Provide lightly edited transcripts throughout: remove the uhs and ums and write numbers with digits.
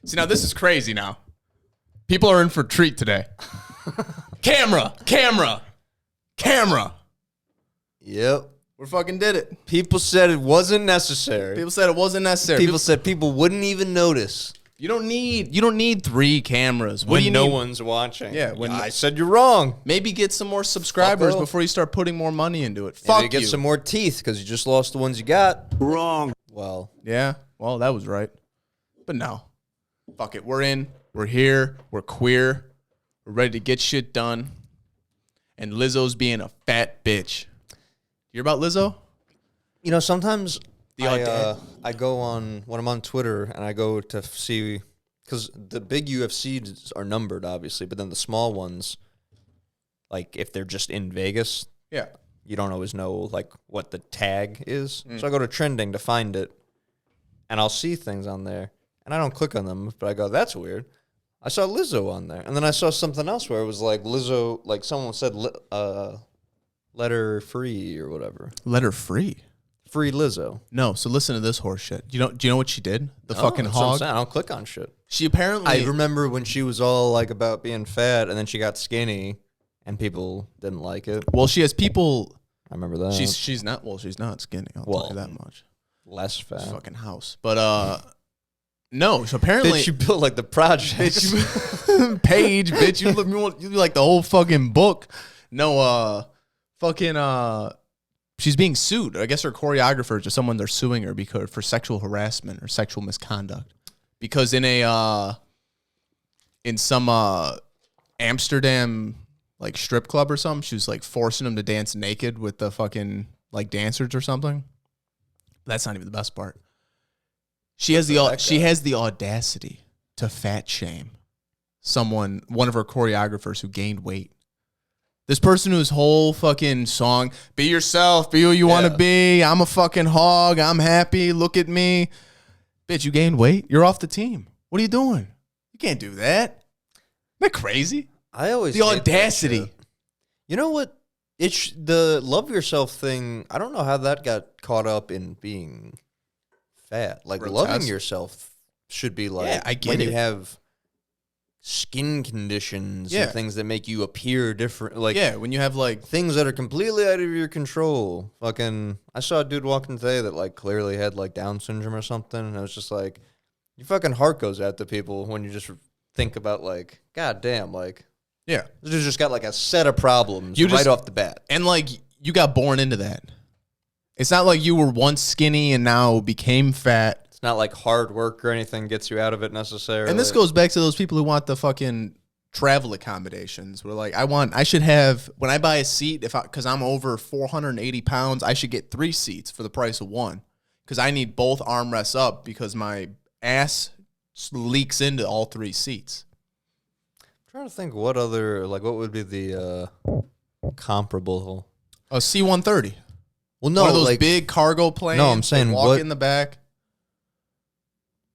See, now this is crazy now. People are in for a treat today. Camera. Yep. We fucking did it. People said it wasn't necessary. People said it wasn't necessary. People said people wouldn't even notice. You don't need 3 cameras. What When do you no need? one's watching. Yeah, when I said you're wrong. Maybe get some more subscribers Fucko. before you start putting more money into it. Maybe Fuck get you. some more teeth because you just lost the ones you got. Wrong. Well, Yeah, well, that was right. But no. Fuck it. We're in. We're here. We're queer. We're ready to get shit done. And Lizzo's being a fat bitch. You hear about Lizzo? you know, sometimes The I go on, when I'm on Twitter and I go to see, because the big UFCs are numbered, obviously, but then the small ones, like if they're just in Vegas, Yeah. you don't always know like what the tag is. So I go to trending to find it, and I'll see things on there, and I don't click on them, but I go, that's weird. I saw Lizzo on there, and then I saw something else where it was like Lizzo, like someone said, letter free or whatever, Let her free. free Lizzo. No, so listen to this horse shit. Do you know what she did? The fucking That's what I'm hog. saying. I don't click on shit. She apparently I remember when she was all like about being fat, and then she got skinny, and people didn't like it. well, she has people. I remember that. She's not. Well, she's not skinny. I'll tell you that much. less fat. Fucking house. But no. So apparently, Bitch, you built like the project. Page, bitch. You like the whole fucking book. No, she's being sued. I guess her choreographers or someone they're suing her because for sexual harassment or sexual misconduct. Because in some Amsterdam like strip club or something, she was like forcing them to dance naked with the fucking like dancers or something. That's not even the best part. She has the audacity to fat shame one of her choreographers who gained weight. This person whose whole fucking song, be yourself, be who you want to be. I'm a fucking hog. I'm happy. Look at me. Bitch, you gained weight. You're off the team. What are you doing? You can't do that. Isn't that crazy? I always The hate that audacity. shit. You know what? It's the love yourself thing. I don't know how that got caught up in being fat. Like Grotesque. loving yourself should be like Yeah, I get when it. you have skin conditions Yeah. and things that make you appear different. Like Yeah, when you have like, things that are completely out of your control. Fucking, I saw a dude walking today that like clearly had like Down syndrome or something, and I was just like, your fucking heart goes out to people when you just think about like, god damn, like yeah. this dude's just got like a set of problems You right just- off the bat. And like, you got born into that. It's not like you were once skinny and now became fat. It's not like hard work or anything gets you out of it necessarily. And this goes back to those people who want the fucking travel accommodations. Where like, I should have, when I buy a seat, because I'm over 480 pounds, I should get 3 seats for the price of 1. Because I need both armrests up because my ass leaks into all 3 seats. I'm trying to think what other, like what would be the comparable. A C-130. Well, no, One of those like big cargo planes. No, I'm saying that walk what- in the back.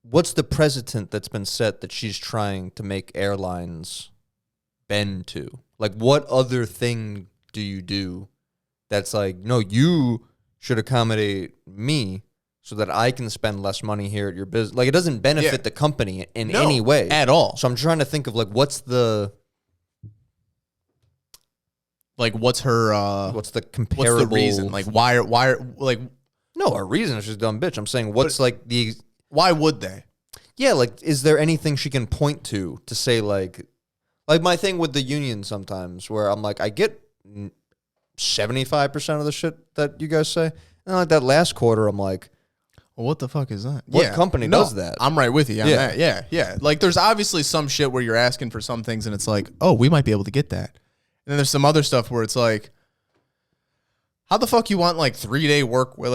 what's the precedent that's been set that she's trying to make airlines bend to? Like, what other thing do you do that's like, no, you should accommodate me so that I can spend less money here at your business? Like, it doesn't benefit Yeah. the company in No, any way at all. So I'm trying to think of like, what's the Comparable? what's the What's comparable the reason? Like, why like, no, a reason she's a dumb bitch. I'm saying what's like the why would they? yeah, like is there anything she can point to say like my thing with the union sometimes where I'm like I get 75% of the shit that you guys say, and like that last quarter I'm like, Well, what the fuck is that? What company does that? I'm right with you on Yeah. that. Yeah. Like, there's obviously some shit where you're asking for some things and it's like, oh, we might be able to get that. And then there's some other stuff where it's like, how the fuck you want like 3-day work with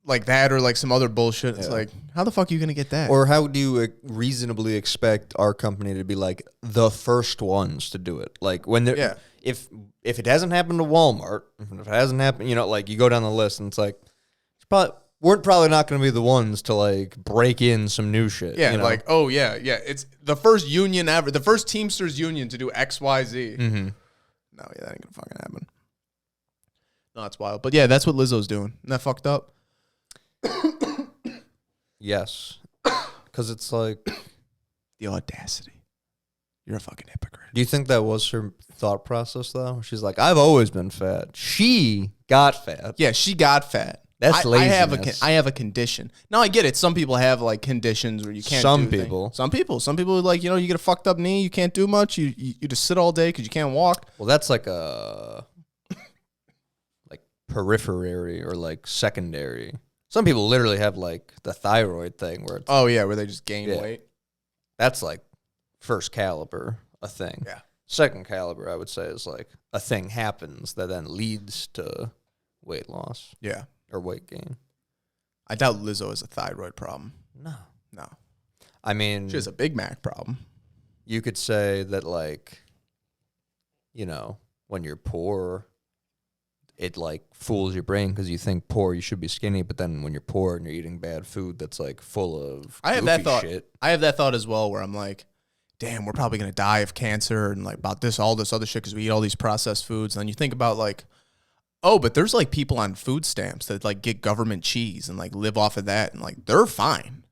like that or like some other bullshit? It's Yeah. like, how the fuck are you gonna get that? or how do you reasonably expect our company to be like the first ones to do it? Like when they're Yeah. if it hasn't happened to Walmart, if it hasn't happened, you know, like you go down the list and it's like we're probably not going to be the ones to like break in some new shit. yeah, you know? like, oh yeah, it's the first union ever, the first Teamsters union to do XYZ. Mm-hmm. No, yeah, that ain't gonna fucking happen. No, that's wild. But yeah, that's what Lizzo's doing. Isn't that fucked up? Yes, because it's like The audacity. You're a fucking hypocrite. Do you think that was her thought process, though? She's like, I've always been fat. She got fat. Yeah, she got fat. That's laziness. I have a condition. No, I get it. Some people have like conditions where you can't. Some do people. things. Some people like you get a fucked up knee. You can't do much. You just sit all day because you can't walk. Well, that's like a like periphery or like secondary. Some people literally have like the thyroid thing where it's, Oh yeah, where they just gain weight. that's like first caliber a thing. Yeah. Second caliber, I would say, is like a thing happens that then leads to weight loss Yeah, or weight gain. I doubt Lizzo has a thyroid problem. No. No, I mean, she has a Big Mac problem. you could say that, like, when you're poor, it like fools your brain because you think poor, you should be skinny. But then when you're poor and you're eating bad food that's like full of I have that thought. shit. I have that thought as well, where I'm like, damn, we're probably gonna die of cancer and like about all this other shit because we eat all these processed foods. And then you think about like, oh, but there's like people on food stamps that like get government cheese and like live off of that, and like they're fine.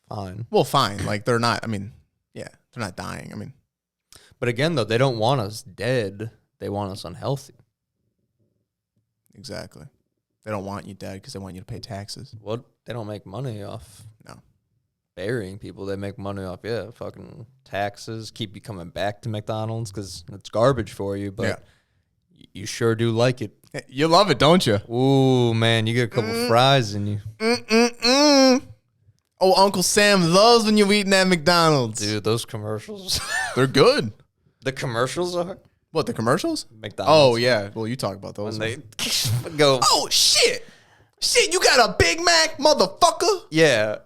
Fine. Well, fine. Like they're not. I mean, yeah, they're not dying. I mean, But again, though, they don't want us dead. They want us unhealthy. exactly. They don't want you dead because they want you to pay taxes. What? They don't make money off No. burying people. They make money off, fucking taxes, keep you coming back to McDonald's because it's garbage for you, but you sure do like it. You love it, don't you? Ooh, man, you get a couple fries and you... Oh, Uncle Sam loves when you're eating at McDonald's. Dude, those commercials. They're good. The commercials are? What, the commercials? McDonald's. Oh, yeah. Well, you talk about those. When they go... Oh, shit. Shit, you got a Big Mac, motherfucker? Yeah.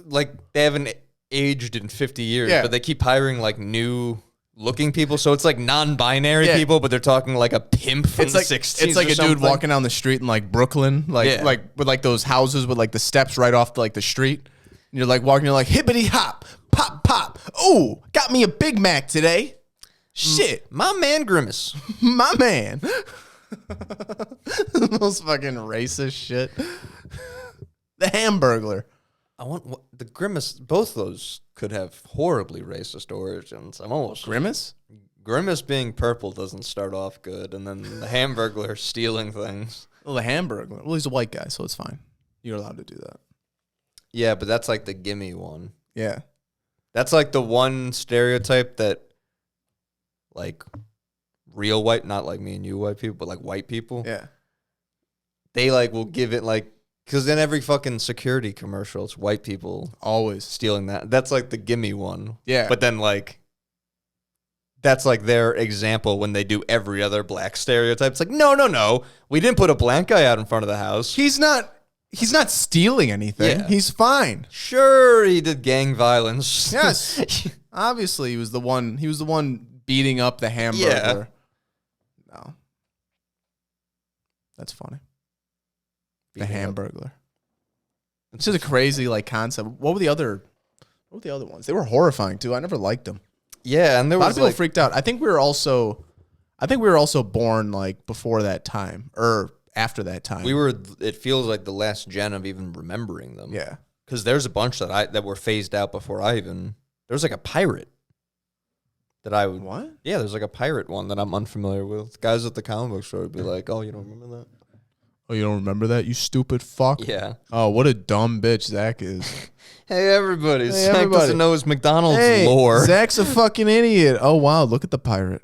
Like, they haven't aged in 50 years, Yeah. but they keep hiring, like, new-looking people. So it's, like, non-binary Yeah. people, but they're talking like a pimp from the 60s It's like or a something. dude walking down the street in, like, Brooklyn. Like, with, like, those houses with, like, the steps right off, like, the street. And you're, like, walking, you're like, hippity-hop, pop, pop. Ooh, got me a Big Mac today. Shit. My man Grimace. My man. Most fucking racist shit. The Hamburglar. I want the Grimace. Both those could have horribly racist origins. I'm almost Grimace? Grimace being purple doesn't start off good, and then the Hamburglar stealing things. Well, the Hamburglar. Well, he's a white guy, so it's fine. You're allowed to do that. Yeah, but that's like the gimme one. Yeah. That's like the one stereotype that, like, real white, not like me and you white people, but like white people. Yeah. They like will give it like, because in every fucking security commercial, it's white people Always. stealing that. That's like the gimme one. Yeah. But then like, that's like their example when they do every other black stereotype. It's like, no. We didn't put a black guy out in front of the house. He's not stealing anything. Yeah. He's fine. Sure, he did gang violence. Yes. Obviously, he was the one beating up the Hamburglar. Yeah. No. That's funny. The Hamburglar. It's just a crazy like concept. What were the other ones? They were horrifying too. I never liked them. Yeah, and there A lot was of people like, freaked out. I think we were also born like before that time or after that time. it feels like the last gen of even remembering them. Yeah. Because there's a bunch that were phased out before there was like a pirate that I would. What? Yeah, there's like a pirate one that I'm unfamiliar with. Guys at the comic book store would be like, oh, you don't remember that? Oh, you don't remember that? You stupid fuck. Yeah. Oh, what a dumb bitch Zach is. Hey, everybody. Hey, Zach everybody. doesn't know his McDonald's Hey, lore. Zach's a fucking idiot. Oh, wow. Look at the pirate.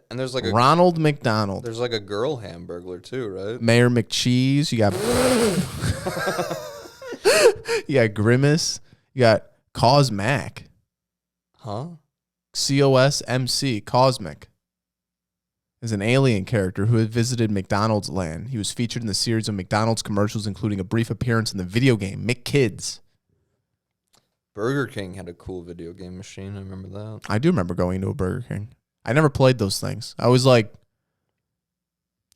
And there's like Ronald McDonald. there's like a girl Hamburglar too, right? Mayor McCheese. You got you got Grimace. You got Cosmac. Huh? COSMC. Cosmic. Is an alien character who had visited McDonald's land. He was featured in the series of McDonald's commercials, including a brief appearance in the video game McKids. Burger King had a cool video game machine. I remember that. I do remember going to a Burger King. I never played those things. I was like,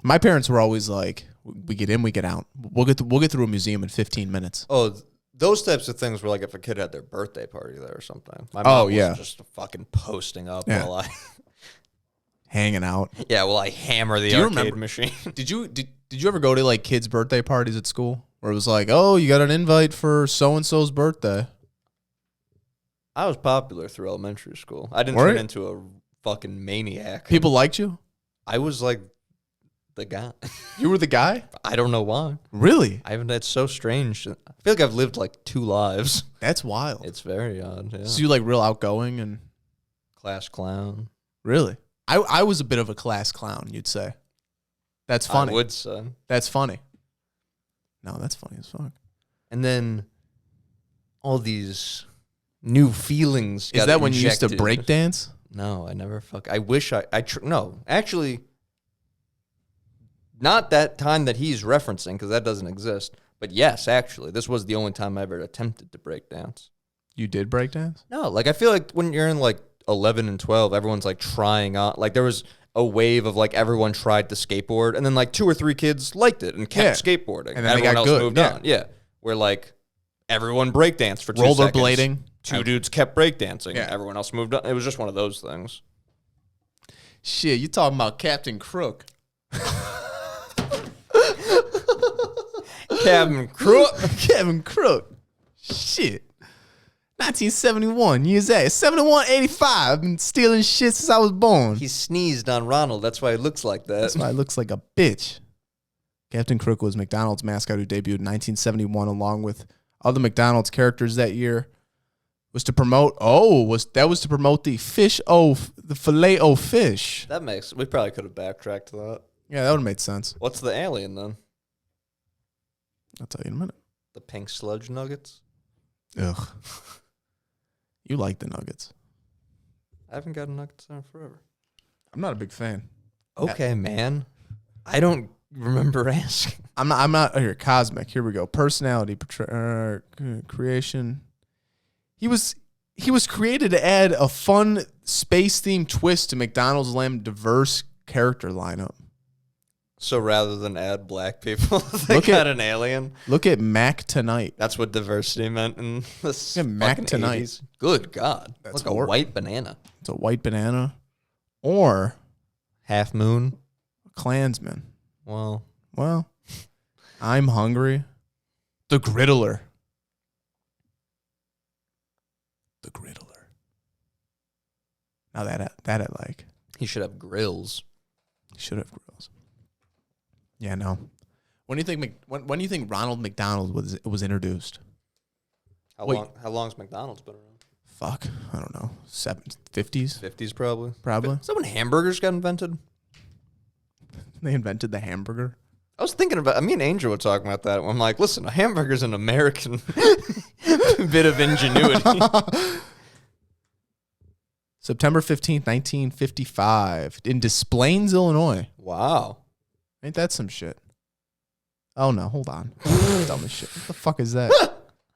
my parents were always like, we get in, we get out. We'll get through a museum in 15 minutes. Oh, those types of things were like if a kid had their birthday party there or something. My mom was just fucking posting up while I hanging out. Yeah, well, I hammer the arcade machine. Did you ever go to like kids' birthday parties at school where it was like, oh, you got an invite for so and so's birthday? I was popular through elementary school. I didn't Were turn you? into a fucking maniac. People liked you? I was like the guy. You were the guy? I don't know why. Really? That's so strange. I feel like I've lived like 2 lives. That's wild. It's very odd. Yeah. So you like real outgoing and Class clown. really? I was a bit of a class clown, you'd say. That's funny. I would say. That's funny. No, that's funny as fuck. And then all these new feelings. Is got that when you used to injected. break dance? No, I never I wish no, actually, not that time that he's referencing because that doesn't exist. But yes, actually, this was the only time I ever attempted to break dance. You did break dance? No, like I feel like when you're in like 11 and 12, everyone's like trying on. Like there was a wave of like everyone tried to skateboard, and then like 2 or 3 kids liked it and kept skateboarding, And then they everyone got else good, moved yeah. on. Yeah, where like everyone breakdanced for 2 seconds. Rollerblading. 2 dudes kept breakdancing. Yeah. Everyone else moved on. It was just one of those things. Shit, you talking about Captain Crook. Captain Crook. Kevin Crook. Shit. 1971. Years at 71, 85. I've been stealing shit since I was born. He sneezed on Ronald. That's why he looks like that. That's why he looks like a bitch. Captain Crook was McDonald's mascot who debuted in 1971 along with other McDonald's characters that year. Was to promote the filet o fish. That makes. We probably could have backtracked to that. Yeah, that would have made sense. What's the alien then? I'll tell you in a minute. The pink sludge nuggets? Ugh. You like the Nuggets. I haven't gotten nuggets in forever. I'm not a big fan. Okay, man. I don't remember asking. I'm not here. Cosmic. Here we go. Personality creation. He was created to add a fun space themed twist to McDonald's Lamb diverse character lineup. So rather than add black people, they Look got at- an alien. Look at Mac Tonight. That's what diversity meant in the Yeah, Mac fucking Tonight. 80s. Good God. That's Like a hor- white banana. It's a white banana, or Half moon. a Klansman. Well, Well, I'm hungry. The Griddler. The Griddler. Now that I like. he should have grills. Should have grills. Yeah, no. When do you think when do you think Ronald McDonald was introduced? How long's McDonald's been around? Fuck, I don't know. 50s 50s probably. probably. Is that when hamburgers got invented? They invented the hamburger. I was thinking about, me and Angel were talking about that. I'm like, listen, a hamburger's an American bit of ingenuity. September 15th, 1955 in Des Plaines, Illinois. Wow. Ain't that some shit? Oh no, hold on. Dumbest shit. What the fuck is that?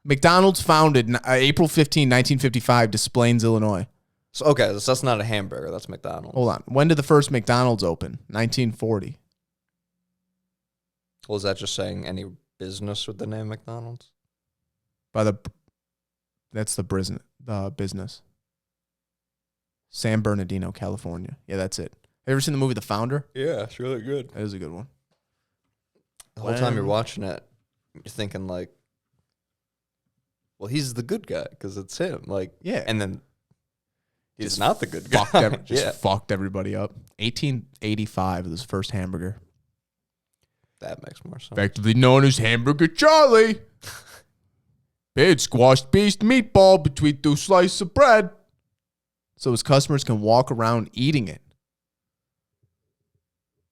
McDonald's founded April 15, 1955, Des Plaines, Illinois. So, okay, so that's not a hamburger. That's McDonald's. Hold on. When did the first McDonald's open? 1940. Well, is that just saying any business with the name McDonald's? That's the business. San Bernardino, California. Yeah, that's it. Have you ever seen the movie The Founder? Yeah, it's really good. That is a good one. The whole time you're watching it, you're thinking like, well, he's the good guy because it's him. Like, Yeah. and then he's Just not the good guy. Fucked everybody up. 1885 was his first hamburger. That makes more sense. Effectively known as Hamburger Charlie. Big squashed beef meatball between 2 slices of bread. So his customers can walk around eating it.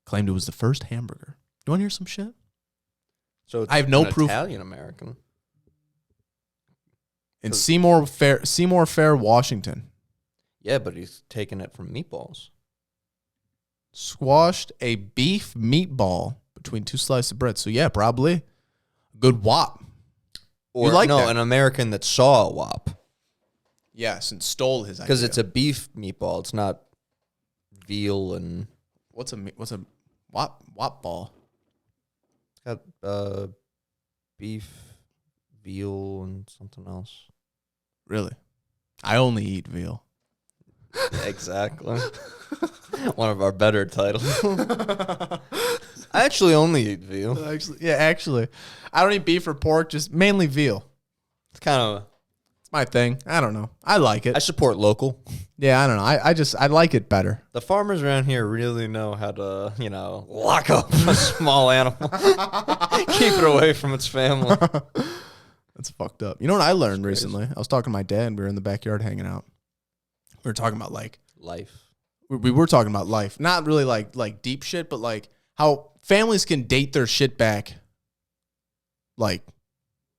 Claimed it was the first hamburger. You want to hear some shit? So it's I have no an proof. Italian American. In Seymour Fair, Washington. Yeah, but he's taking it from meatballs. Squashed a beef meatball between 2 slices of bread. So yeah, probably good wop. Or You like no, that? an American that saw a Wop. Yes, and stole his idea. Because it's a beef meatball. It's not veal and what's a wop ball? it's got beef, veal, and something else. Really? I only eat veal. Exactly. One of our better titles. I actually only eat veal. Actually, I don't eat beef or pork, just mainly veal. It's kind of my thing. I don't know. I like it. I support local. Yeah, I don't know. I like it better. The farmers around here really know how to, lock up a small animal. Keep it away from its family. That's fucked up. You know what I learned recently? I was talking to my dad. We were in the backyard hanging out. We were talking about like life. We were talking about life, not really like deep shit, but like how families can date their shit back, like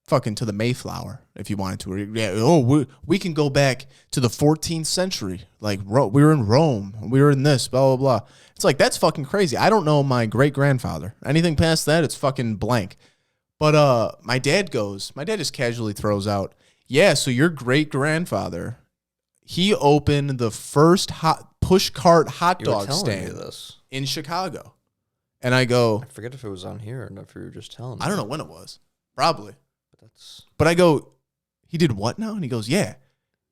fucking to the Mayflower if you wanted to. Or, yeah, oh, we can go back to the 14th century. Like we were in Rome, we were in this, blah blah blah. It's like that's fucking crazy. I don't know my great grandfather. Anything past that, it's fucking blank. But my dad just casually throws out, yeah. So your great grandfather, he opened the first push cart hot dog stand in Chicago. And I go, I forget if it was on here or if you were just telling me. I don't know when it was. Probably. But I go, he did what now? And he goes, yeah.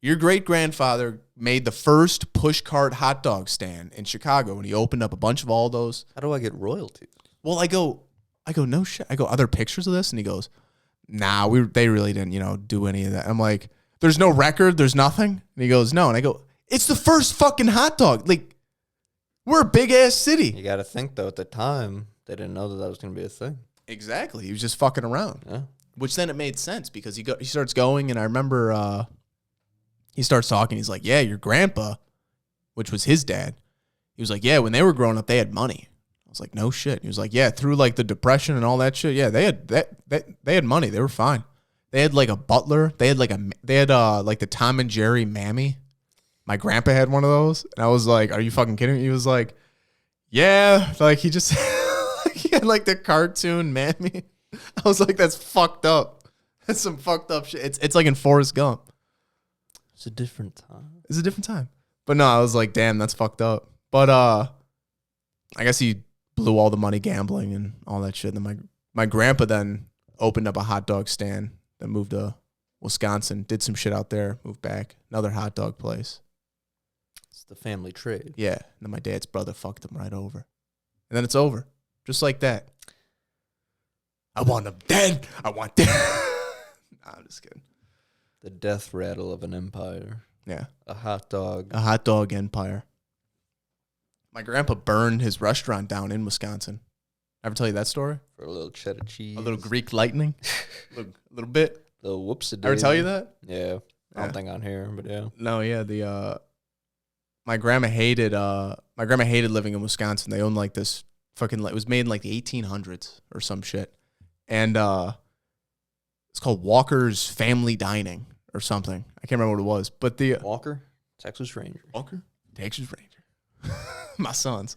Your great grandfather made the first push cart hot dog stand in Chicago, and he opened up a bunch of all those. How do I get royalties? Well, I go, no shit. I go, are there pictures of this? And he goes, nah, they really didn't, do any of that. I'm like, there's no record, there's nothing. And he goes, no. And I go, it's the first fucking hot dog. Like, we're a big ass city. You got to think though, at the time, they didn't know that was going to be a thing. Exactly. He was just fucking around. Yeah. Which then it made sense because he starts going, and I remember he starts talking. He's like, yeah, your grandpa, which was his dad. He was like, yeah, when they were growing up, they had money. I was like, no shit. He was like, yeah, through like the Depression and all that shit. Yeah, they had money. They were fine. They had like a butler. They had like the Tom and Jerry Mammy. My grandpa had one of those, and I was like, are you fucking kidding me? He was like, yeah, like he just he had like the cartoon Mammy. I was like, that's fucked up. That's some fucked up shit. It's like in Forrest Gump. It's a different time. It's a different time. But no, I was like, damn, that's fucked up. But I guess he blew all the money gambling and all that shit. And then my grandpa then opened up a hot dog stand, then moved to Wisconsin, did some shit out there, moved back, another hot dog place. It's the family trade. Yeah. And then my dad's brother fucked him right over. And then it's over. Just like that. I want them dead. I want them. Nah, I'm just kidding. The death rattle of an empire. Yeah. A hot dog. A hot dog empire. My grandpa burned his restaurant down in Wisconsin. Ever tell you that story? For a little cheddar cheese. A little Greek lightning? a little bit? The whoopsie. Ever tell you that? Yeah. I don't think on here, but yeah. No, yeah. My grandma hated living in Wisconsin. They owned like this fucking, it was made in like the 1800s or some shit. And it's called Walker's Family Dining or something. I can't remember what it was. But the Walker, Texas Ranger. Walker, Texas Ranger. My sons.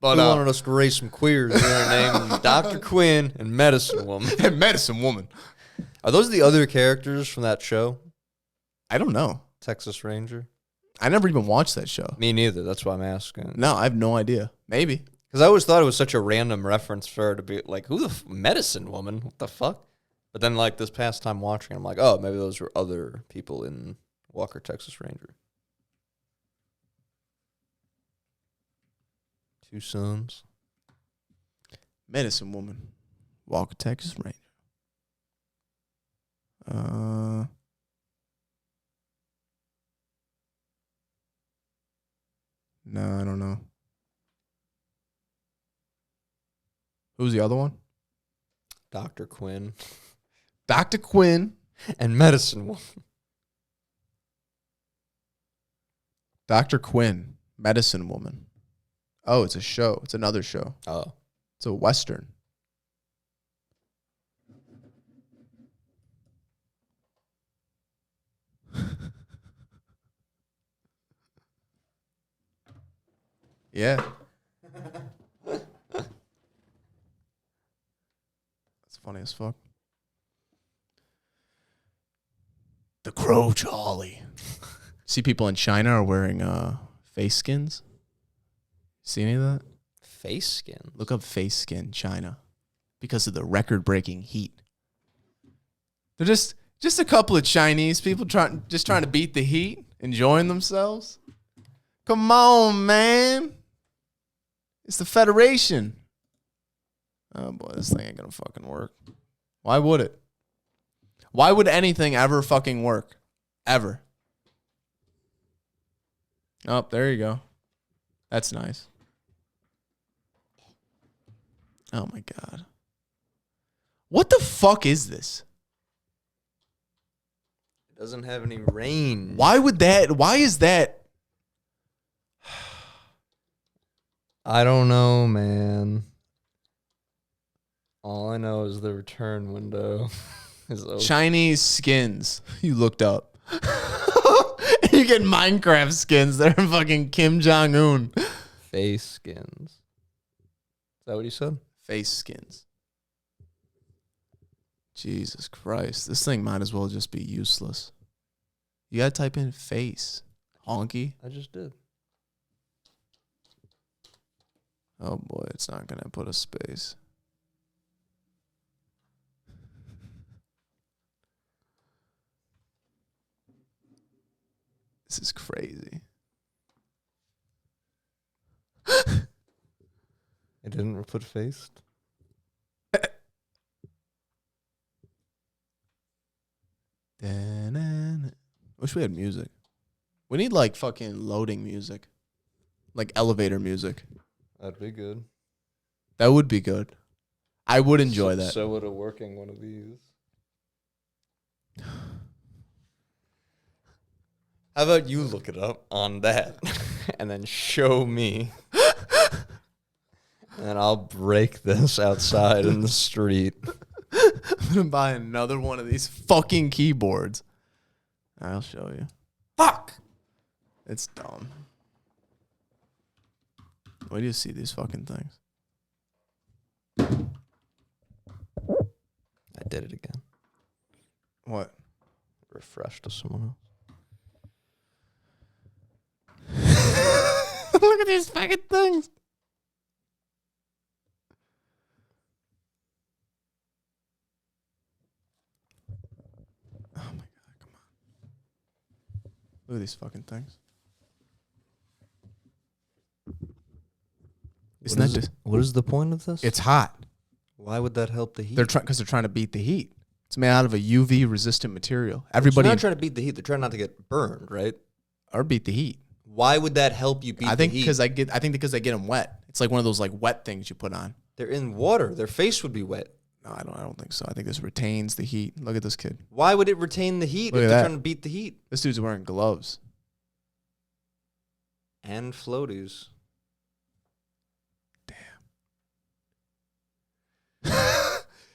But wanted us to raise some queers. Their names Dr. Quinn and Medicine Woman. And Medicine Woman. Are those the other characters from that show? I don't know. Texas Ranger? I never even watched that show. Me neither. That's why I'm asking. No, I have no idea. Maybe. Because I always thought it was such a random reference for her to be like, who the Medicine Woman? What the fuck? But then, like, this past time watching, I'm like, oh, maybe those were other people in Walker, Texas Ranger. Two sons. Medicine Woman. Walker, Texas Ranger. No, I don't know. Who's the other one? Dr. Quinn. Dr. Quinn. And Medicine Woman. Dr. Quinn. Medicine Woman. Oh, it's a show. It's another show. Oh. It's a Western. Yeah. That's funny as fuck. The Crow Charlie. See, people in China are wearing face skins. See any of that? Face skin? Look up face skin China because of the record-breaking heat. They're just a couple of Chinese people trying to beat the heat, enjoying themselves. Come on, man. It's the Federation. Oh, boy, this thing ain't gonna fucking work. Why would it? Why would anything ever fucking work? Ever. Oh, there you go. That's nice. Oh my God. What the fuck is this? It doesn't have any range. Why is that? I don't know, man. All I know is the return window is open. Chinese skins. You looked up. You get Minecraft skins that are fucking Kim Jong-un. Face skins. Is that what you said? Face skins. Jesus Christ. This thing might as well just be useless. You gotta type in face. Honky. I just did. Oh boy, it's not gonna put a space. This is crazy. It didn't put face? Wish we had music. We need like fucking loading music. Like elevator music. That'd be good. That would be good. I would enjoy that. So would a working one of these. How about you look it up on that and then show me? And I'll break this outside in the street. I'm gonna buy another one of these fucking keyboards. I'll show you. Fuck! It's dumb. Where do you see these fucking things? I did it again. What? Refresh to someone else. Look at these fucking things. Oh my God, come on. Look at these fucking things. Isn't that just... What is the point of this? It's hot. Why would that help the heat? They're trying because they're trying to beat the heat. It's made out of a UV resistant material. They're Everybody not trying to beat the heat. They're trying not to get burned, right? or beat the heat. Why would that help you beat I think the heat? because I think because they get them wet. It's like one of those like wet things you put on. They're in water. Their face would be wet. No, I don't think so. I think this retains the heat. Look at this kid. Why would it retain the heat Look if at they're that. trying to beat the heat? This dude's wearing gloves. And floaties.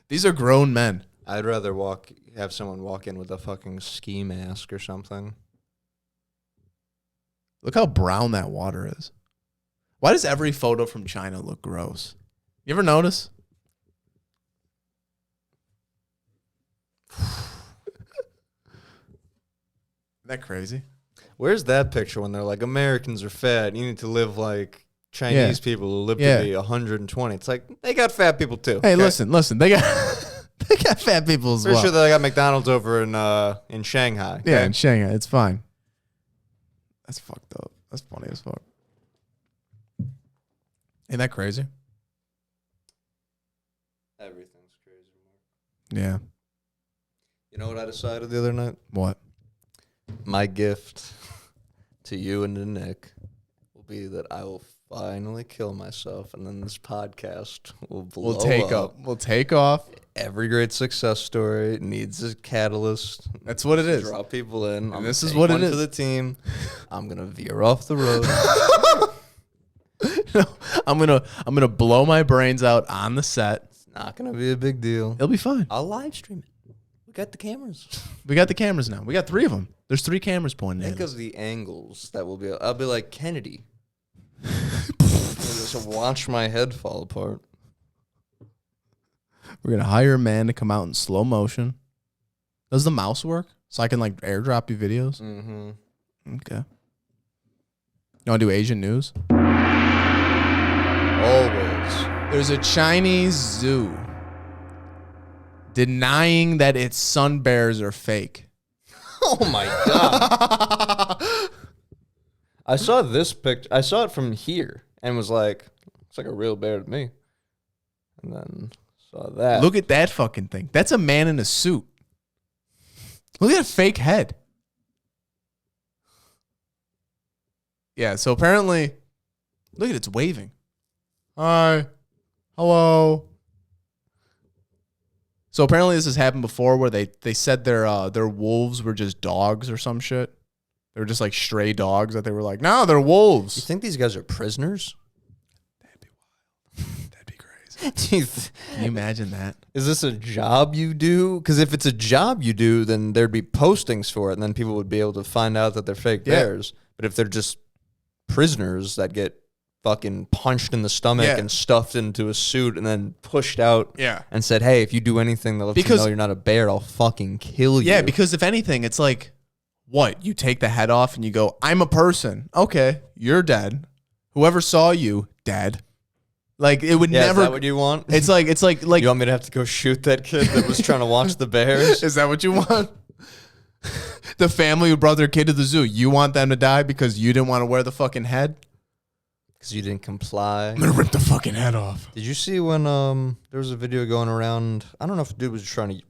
These are grown men. I'd rather have someone walk in with a fucking ski mask or something. Look how brown that water is. Why does every photo from China look gross? You ever notice? Isn't that crazy? Where's that picture when they're like, Americans are fat, you need to live like Chinese people who live to be 120? It's like, they got fat people too. Hey, okay? listen. They got they got fat people as Pretty well. sure they got McDonald's over in Shanghai. Okay? Yeah, in Shanghai, it's fine. That's fucked up. That's funny as fuck. Ain't that crazy? Everything's crazy. Yeah. You know what I decided the other night? What? My gift to you and to Nick will be that I will finally kill myself, and then this podcast will blow up. We'll take off. Every great success story needs a catalyst. That's what it is. Draw people in. And this is what it is. For the team. I'm gonna veer off the road. No, I'm gonna blow my brains out on the set. It's not gonna be a big deal. It'll be fine. I'll live stream it. We got the cameras. We got the cameras now. We got 3 of them. There's 3 cameras pointing Think at of us. the angles that will be. I'll be like Kennedy. Just watch my head fall apart. We're gonna hire a man to come out in slow motion. Does the mouse work? So I can like airdrop you videos? Mm-hmm. Okay. You wanna do Asian news? Always. There's a Chinese zoo denying that its sun bears are fake. Oh my god. I saw this picture. I saw it from here and was like, looks like a real bear to me. And then saw that. Look at that fucking thing. That's a man in a suit. Look at that fake head. Yeah, so apparently, look at it, it's waving. Hi. Hello. So apparently this has happened before where they said their wolves were just dogs or some shit. They were just like stray dogs that they were like, no, they're You wolves. think these guys are prisoners? That'd be wild. That'd be crazy. Can you imagine that? Is this a job you do? Because if it's a job you do, then there'd be postings for it, and then people would be able to find out that they're fake Yeah. bears. But if they're just prisoners that get fucking punched in the stomach Yeah. and stuffed into a suit and then pushed out Yeah. and said, hey, if you do anything that lets you Because- know you're not a bear, I'll fucking kill you. Yeah, because if anything, it's like, what? You take the head off and you go, I'm a person. Okay, you're dead. Whoever saw you, dead. Like, it would yeah, never. is that what you want? It's like You want me to have to go shoot that kid that was trying to watch the bears? Is that what you want? The family who brought their kid to the zoo, you want them to die because you didn't want to wear the fucking head? Because you didn't comply. I'm gonna rip the fucking head off. Did you see when there was a video going around? I don't know if the dude was trying to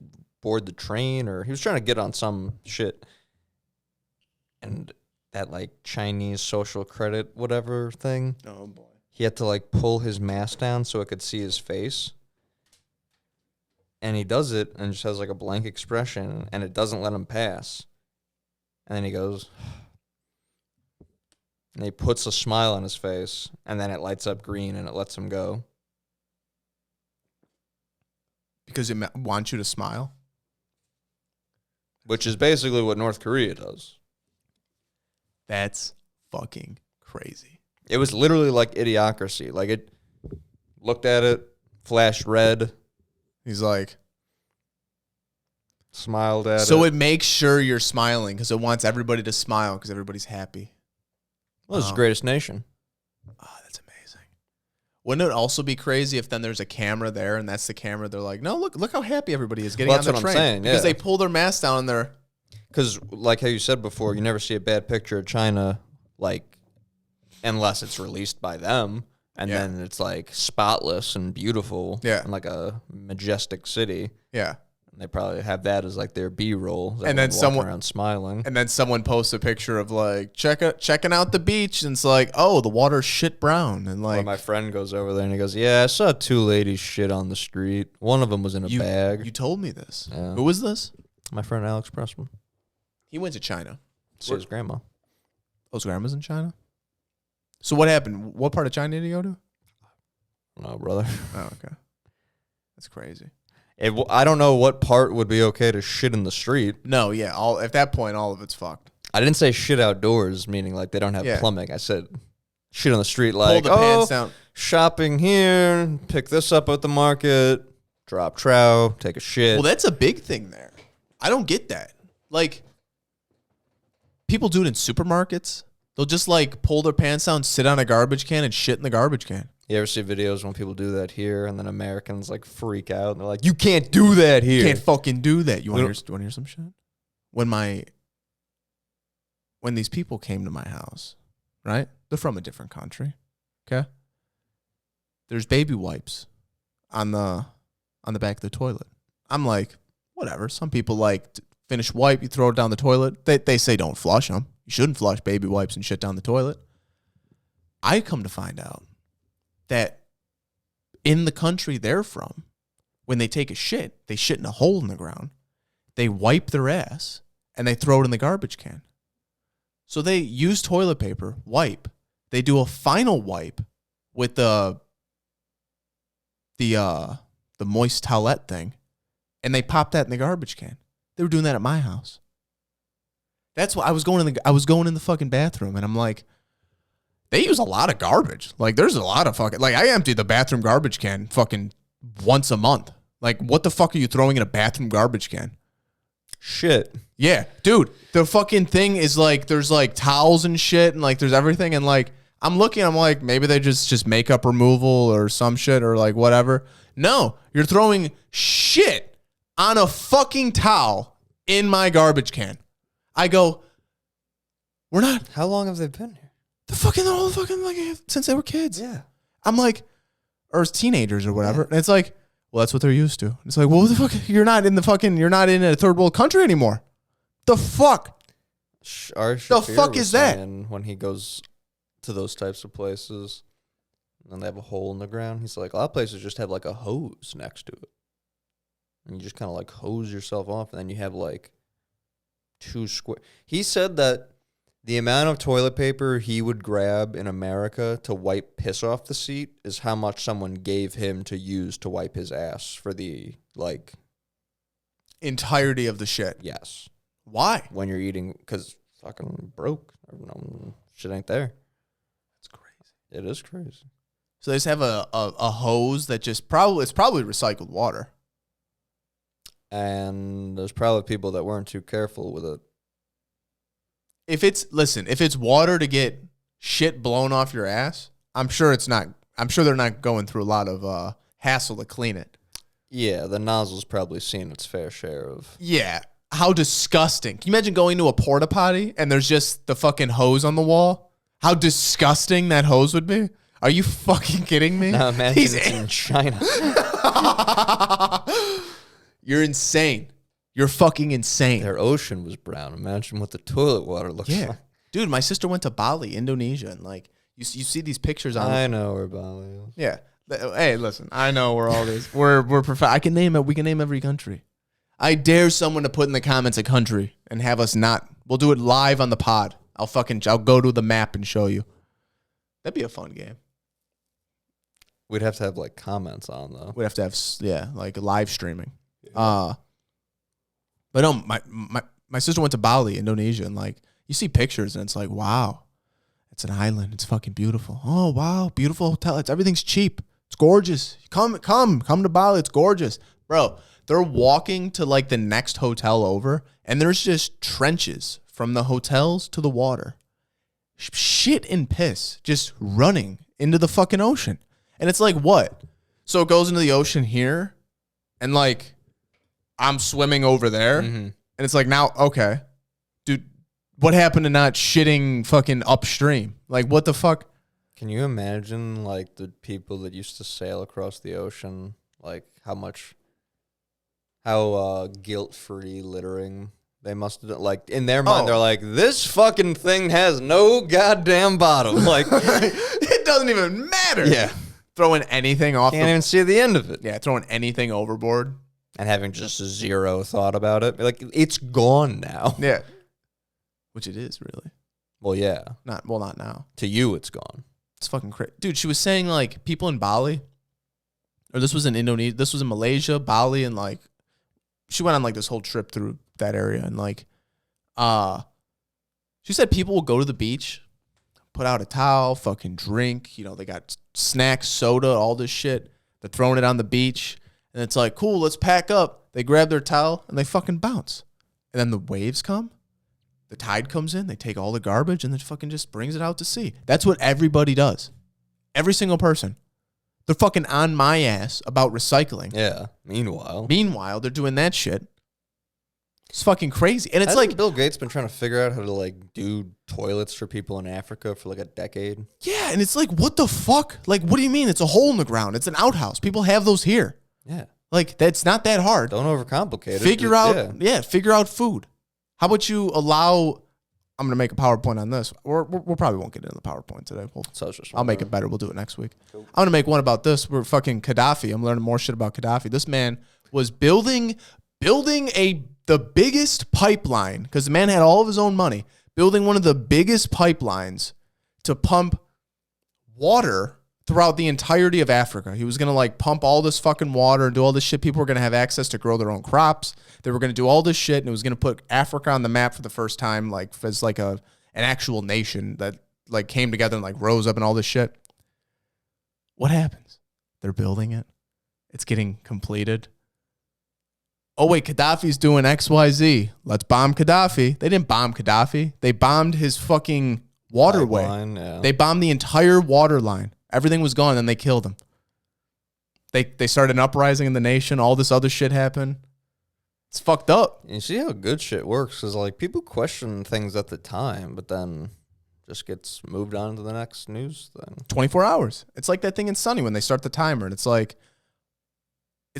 board the train or he was trying to get on some shit. And that like Chinese social credit whatever thing, Oh boy. he had to like pull his mask down so it could see his face. And he does it and just has like a blank expression and it doesn't let him pass. And then he goes, and he puts a smile on his face and then it lights up green and it lets him go. Because it wants you to smile. Which is basically what North Korea does. That's fucking crazy. It was literally like Idiocracy. Like it looked at it, flashed red, He's like, smiled at it. so it makes sure you're smiling because it wants everybody to smile because everybody's happy. Well, it's the greatest nation. Oh, that's amazing. Wouldn't it also be crazy if then there's a camera there and that's the camera? They're like, no, look how happy everybody is getting Well, on that's the what I'm train. saying, Because yeah. they pull their mask down and they're, Because, like how you said before, you never see a bad picture of China, like, unless it's released by them. And Yeah. then it's, like, spotless and beautiful. Yeah. And, like, a majestic city. yeah. And they probably have that as, like, their B-roll. And then someone- around smiling. And then someone posts a picture of like checking out the beach, and it's like, oh, the water's shit brown, and Or like my friend goes over there and he goes, yeah, I saw two ladies shit on the street. One of them was in a bag. You told me this. Yeah. Who was this? My friend Alex Pressman. He went to China. See his grandma. Oh, his grandma's in China. So what happened? What part of China did he go to? No, brother. Oh, okay. That's crazy. I don't know what part would be okay to shit in the street. No, yeah. All at that point, all of it's fucked. I didn't say shit outdoors, meaning like they don't have Yeah. plumbing. I said shit on the street, Pull like, the pants down. shopping here, pick this up at the market, drop trow, take a shit. Well, that's a big thing there. I don't get that. Like, people do it in supermarkets. They'll just like pull their pants down, sit on a garbage can, and shit in the garbage can. You ever see videos when people do that here, and then Americans like freak out, and they're like, "You can't do that here." You can't fucking do that. You want We to hear some shit? When these people came to my house, right? They're from a different country. Okay. There's baby wipes on the back of the toilet. I'm like, whatever. Some people like to finish wipe, you throw it down the toilet. They say don't flush them. You shouldn't flush baby wipes and shit down the toilet. I come to find out that in the country they're from, when they take a shit, they shit in a hole in the ground. They wipe their ass and they throw it in the garbage can. So they use toilet paper, wipe. They do a final wipe with the moist towelette thing, and they pop that in the garbage can. They were doing that at my house. That's why I was going in the fucking bathroom, and I'm like, they use a lot of garbage. Like, there's a lot of fucking, like, I empty the bathroom garbage can fucking once a month. Like, what the fuck are you throwing in a bathroom garbage can? Shit. Yeah, dude, the fucking thing is like, there's like towels and shit, and like there's everything, and like I'm looking, I'm like, maybe they just makeup removal or some shit or like whatever. No, you're throwing shit on a fucking towel in my garbage can. I go, we're not How long have they been here? the whole fucking like since they were kids. Yeah. I'm like, or as teenagers or whatever, and it's like, well, that's what they're used to. It's like, well, what the fuck? You're not in a third world country anymore. The fuck? Ari The Shaffir fuck was is that? saying when he goes to those types of places. And then they have a hole in the ground. He's like, a lot of places just have like a hose next to it. And you just kind of like hose yourself off. And then you have like 2 square. He said that the amount of toilet paper he would grab in America to wipe piss off the seat is how much someone gave him to use to wipe his ass for the, like, entirety of the shit. yes. Why? When you're eating, because fucking broke. No, shit ain't there. That's crazy. It is crazy. So they just have a hose that just it's probably recycled water. And there's probably people that weren't too careful with it. If it's water to get shit blown off your ass, I'm sure they're not going through a lot of hassle to clean it. Yeah, the nozzle's probably seen its fair share of. Yeah. How disgusting. Can you imagine going to a porta potty and there's just the fucking hose on the wall? How disgusting that hose would be? Are you fucking kidding me? Now imagine it's in China. You're insane. You're fucking insane. Their ocean was brown. Imagine what the toilet water looks like. Dude, my sister went to Bali, Indonesia, and like you see these pictures on. I know where Bali is. Yeah. Hey, listen, I know where all this. We're I can name it. We can name every country. I dare someone to put in the comments a country and have us not. We'll do it live on the pod. I'll go to the map and show you. That'd be a fun game. We'd have to have like comments on though. We'd have to have like live streaming. Yeah. But no, my sister went to Bali, Indonesia, and like you see pictures and it's like, wow, it's an island. It's fucking beautiful. Oh wow, beautiful hotel. Everything's cheap. It's gorgeous. Come to Bali. It's gorgeous, bro. They're walking to like the next hotel over, and there's just trenches from the hotels to the water. Shit and piss just running into the fucking ocean. And it's like, what? So it goes into the ocean here, and like I'm swimming over there, and it's like, now, okay, dude, what happened to not shitting fucking upstream? Like, what the fuck? Can you imagine like the people that used to sail across the ocean, like how guilt-free littering they must have done? Like in their mind, they're like, this fucking thing has no goddamn bottom. Like it doesn't even matter. Yeah. Throwing anything off. Can't even see the end of it. Yeah, throwing anything overboard. And having just zero thought about it. Like, it's gone now. Yeah. Which it is, really. Well, yeah. Not now. To you, it's gone. It's fucking crazy. Dude, she was saying, like, people in Bali, or this was in Indonesia, this was in Malaysia, Bali, and, like, she went on, like, this whole trip through that area, and, like, she said people will go to the beach, put out a towel, fucking drink, you know, they got snacks, soda, all this shit. They're throwing it on the beach. And it's like, cool, let's pack up. They grab their towel and they fucking bounce. And then the waves come. The tide comes in. They take all the garbage and then fucking just brings it out to sea. That's what everybody does. Every single person. They're fucking on my ass about recycling. Yeah. Meanwhile, they're doing that shit. It's fucking crazy. And it's Hasn't like Bill Gates been trying to figure out how to like do toilets for people in Africa for like a decade. Yeah, and it's like, what the fuck? Like, what do you mean? It's a hole in the ground. It's an outhouse. People have those here. Yeah. Like, that's not that hard. Don't overcomplicate it. Figure out food. How about you allow, I'm going to make a PowerPoint on this. We'll probably won't get into the PowerPoint today. I'll make it better. We'll do it next week. Cool. I'm going to make one about this. We're fucking Gaddafi. I'm learning more shit about Gaddafi. This man was building the biggest pipeline, because the man had all of his own money, building one of the biggest pipelines to pump water throughout the entirety of Africa. He was going to like pump all this fucking water and do all this shit. People were going to have access to grow their own crops. They were going to do all this shit, and it was going to put Africa on the map for the first time, like as like an actual nation that like came together and like rose up and all this shit. What happens? They're building it. It's getting completed. Oh, wait, Gaddafi's doing XYZ. Let's bomb Gaddafi. They didn't bomb Gaddafi. They bombed his fucking waterway. Pipeline, yeah. They bombed the entire water line. Everything was gone, and they killed him. They started an uprising in the nation. All this other shit happened. It's fucked up. You see how good shit works? Because like people question things at the time, but then just gets moved on to the next news thing. 24 hours. It's like that thing in Sunny when they start the timer, and it's like,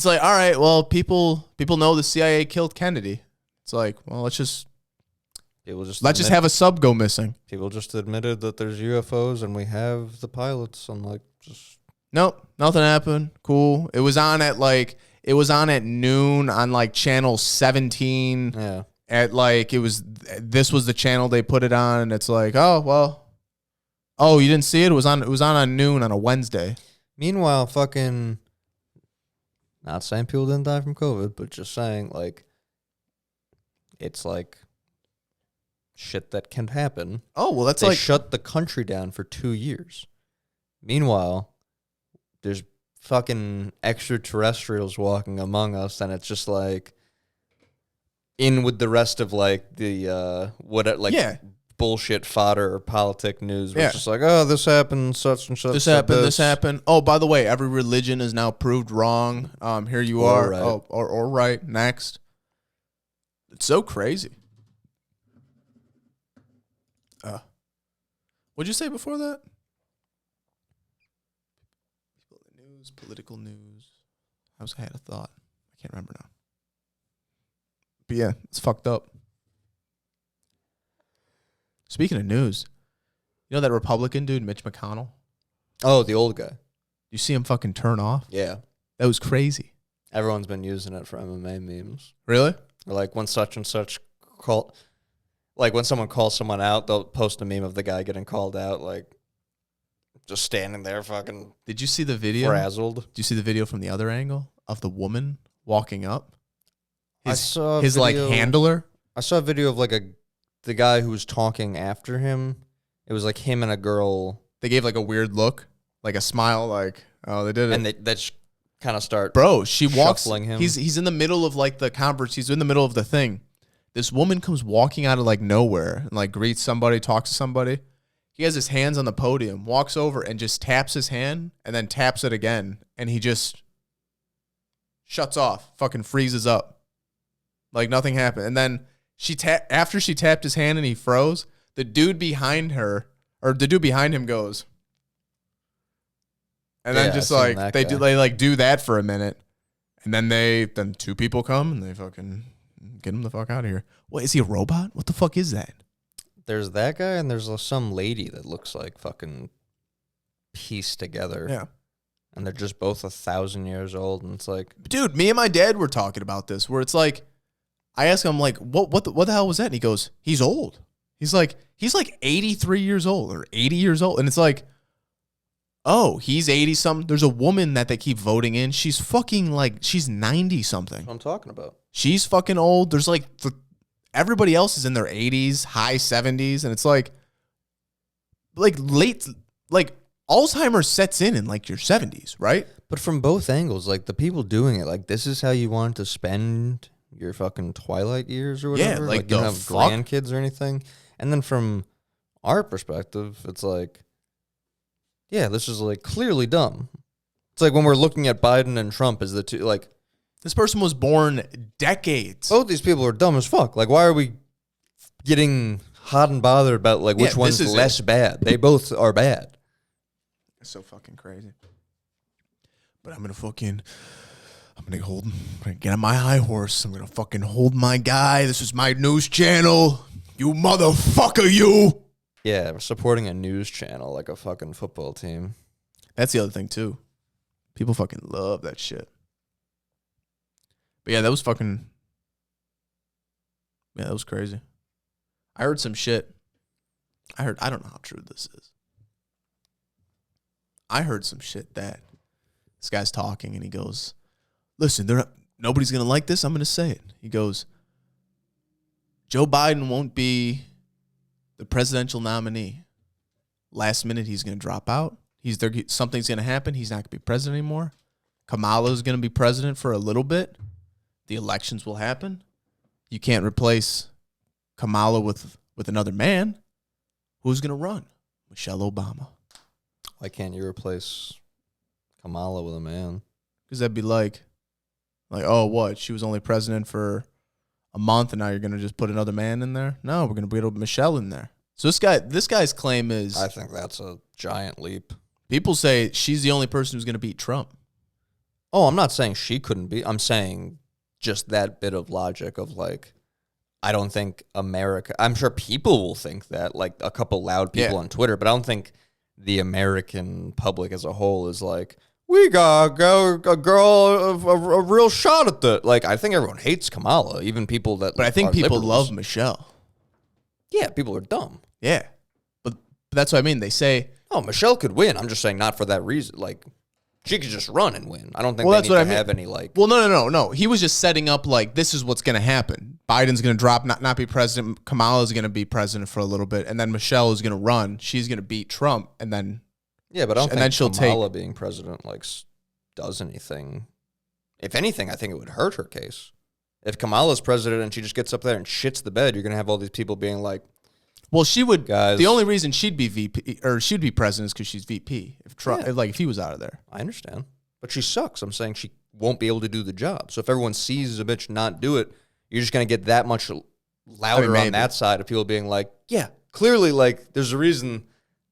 all right, well, people know the CIA killed Kennedy. It's like, well, let's just Let's just have a sub go missing. People just admitted that there's UFOs and we have the pilots. I'm like, just nope, nothing happened. Cool. It was on at noon on like channel 17. yeah. At like this was the channel they put it on, and it's like, oh well, oh, you didn't see it? It was on noon on a Wednesday. Meanwhile, fucking, not saying people didn't die from COVID, but just saying like, it's like shit that can happen. Oh well, that's they like shut the country down for 2 years. Meanwhile, there's fucking extraterrestrials walking among us, and it's just like in with the rest of like the bullshit fodder or politic news. Where it's just like, oh, this happened, such and such. This happened. Oh, by the way, every religion is now proved wrong. Here you are. Right. Oh, or right next. It's so crazy. What'd you say before that? News, political news. I had a thought. I can't remember now. But yeah, it's fucked up. Speaking of news, you know that Republican dude, Mitch McConnell? Oh, the old guy. You see him fucking turn off? Yeah. That was crazy. Everyone's been using it for MMA memes. Really? Or like when such and such call, like when someone calls someone out, they'll post a meme of the guy getting called out, like just standing there fucking. Did you see the video? Frazzled. Did you see the video from the other angle of the woman walking up? I saw his video, like handler. I saw a video of like the guy who was talking after him. It was like him and a girl. They gave like a weird look, like a smile, like, oh, they did it. And they just kind of start. Bro, she walks. Him. He's in the middle of like the converse. He's in the middle of the thing. This woman comes walking out of like nowhere and like greets somebody, talks to somebody. He has his hands on the podium, walks over and just taps his hand and then taps it again. And he just shuts off, fucking freezes up. Like nothing happened. And then after she tapped his hand and he froze, the dude behind him goes. And then just like they do that for a minute. And then two people come and they fucking get him the fuck out of here. What, is he a robot? What the fuck is that? There's that guy and there's some lady that looks like fucking pieced together. Yeah. And they're just both 1,000 years old, and it's like, dude, me and my dad were talking about this, where it's like, I asked him, like, what the hell was that? And he goes, he's old. He's like 83 years old or 80 years old. And it's like, oh, he's 80 something. There's a woman that they keep voting in. She's fucking like, she's 90 something. I'm talking about. She's fucking old. There's like, everybody else is in their 80s, high 70s. And it's like late, like Alzheimer's sets in like your 70s, right? But from both angles, like the people doing it, like this is how you want to spend your fucking twilight years or whatever. Yeah, like you don't have grandkids or anything. And then from our perspective, it's like, yeah, this is like clearly dumb. It's like when we're looking at Biden and Trump as the two, like, this person was born decades. Both these people are dumb as fuck. Like, why are we getting hot and bothered about like which one's less bad? They both are bad. It's so fucking crazy. But I'm gonna get on my high horse. I'm gonna fucking hold my guy. This is my news channel. You motherfucker, you. Yeah, supporting a news channel like a fucking football team. That's the other thing too. People fucking love that shit. But yeah, that was crazy. I heard some shit. I don't know how true this is. I heard some shit that this guy's talking and he goes, listen, nobody's going to like this. I'm going to say it. He goes, Joe Biden won't be the presidential nominee. Last minute, he's going to drop out. Something's going to happen. He's not going to be president anymore. Kamala is going to be president for a little bit. The elections will happen. You can't replace Kamala with another man. Who's going to run? Michelle Obama. Why can't you replace Kamala with a man? Because that'd be like, oh, what? She was only president for a month, and now you're going to just put another man in there? No, we're going to put Michelle in there. So this guy's claim is... I think that's a giant leap. People say she's the only person who's going to beat Trump. Oh, I'm not saying she couldn't be. I'm saying just that bit of logic of like, I don't think America, I'm sure people will think that, like a couple loud people on Twitter, but I don't think the American public as a whole is like, we got a girl, a real shot at the, like, I think everyone hates Kamala, even people that, But I think are people liberals. love Michelle. Yeah, people are dumb. Yeah. But that's what I mean. They say, Oh, Michelle could win. I'm just saying not for that reason. Like, she could just run and win. I don't think Well, they that's need what to I mean. have any, like... well, no. He was just setting up like, this is what's going to happen. Biden's going to drop, not be president. Kamala's going to be president for a little bit. And then Michelle is going to run. She's going to beat Trump. And then... Yeah, but I don't and think then she'll Kamala being president, like, does anything. If anything, I think it would hurt her case. If Kamala's president and she just gets up there and shits the bed, you're going to have all these people being like, well, she would... guys... The only reason she'd be VP, or she'd be president is because she's VP. If Trump, if he was out of there. I understand. But she sucks. I'm saying she won't be able to do the job. So if everyone sees a bitch not do it, you're just going to get that much louder on that side of people being like, yeah, clearly, like, there's a reason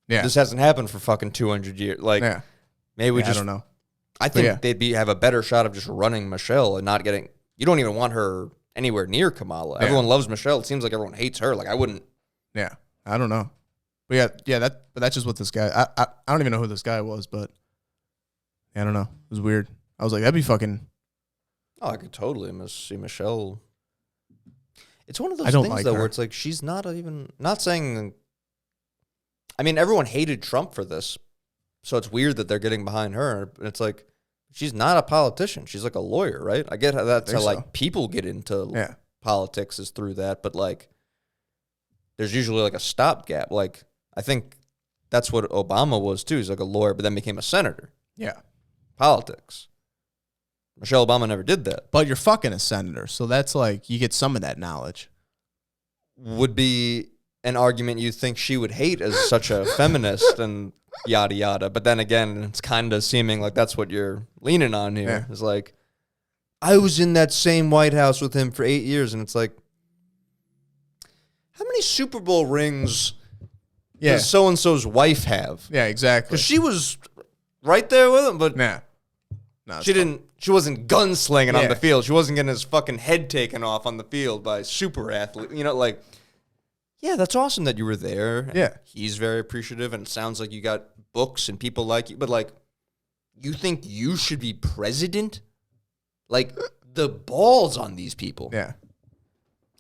this hasn't happened for fucking 200 years. Like, maybe we just... I don't know. I think they'd have a better shot of just running Michelle and not getting... You don't even want her anywhere near Kamala. Yeah. Everyone loves Michelle. It seems like everyone hates her. Like, I wouldn't... Yeah, I don't know. But but that's just what this guy... I don't even know who this guy was, but... I don't know. It was weird. I was like, that'd be fucking... Oh, I could totally see Michelle. It's one of those I don't things, like though, her. where it's like, she's not even... Not saying... I mean, everyone hated Trump for this, so it's weird that they're getting behind her. And it's like, she's not a politician. She's like a lawyer, right? I get how that's how, like, people get into politics is through that, but, like, there's usually, like, a stopgap. Like, I think that's what Obama was, too. He's like a lawyer, but then became a senator. Yeah. Politics. Michelle Obama never did that. But you're fucking a senator, so that's like, you get some of that knowledge. Would be an argument you think she would hate as such a feminist and yada yada. But then again, it's kind of seeming like that's what you're leaning on here. Yeah. It's like, I was in that same White House with him for 8 years, and it's like, how many Super Bowl rings does so-and-so's wife have? Yeah, exactly. Because she was right there with him, but No, she wasn't gunslinging on the field. She wasn't getting his fucking head taken off on the field by a super athlete. You know, like, yeah, that's awesome that you were there. Yeah. He's very appreciative, and it sounds like you got books and people like you. But, like, you think you should be president? Like, the balls on these people. Yeah.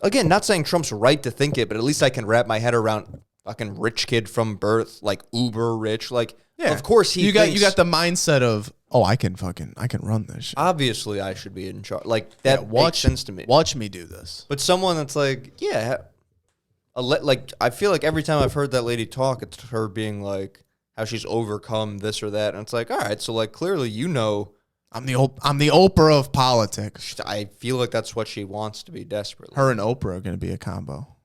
Again, not saying Trump's right to think it, but at least I can wrap my head around fucking rich kid from birth, like uber rich. Like, of course you got the mindset of, oh, I can run this shit. Obviously, I should be in charge. Like, that makes sense to me. Watch me do this. But someone that's like, like, I feel like every time I've heard that lady talk, it's her being like, how she's overcome this or that. And it's like, all right, so, like, clearly you know. I'm the Oprah of politics. I feel like that's what she wants to be desperately. Her and Oprah are going to be a combo.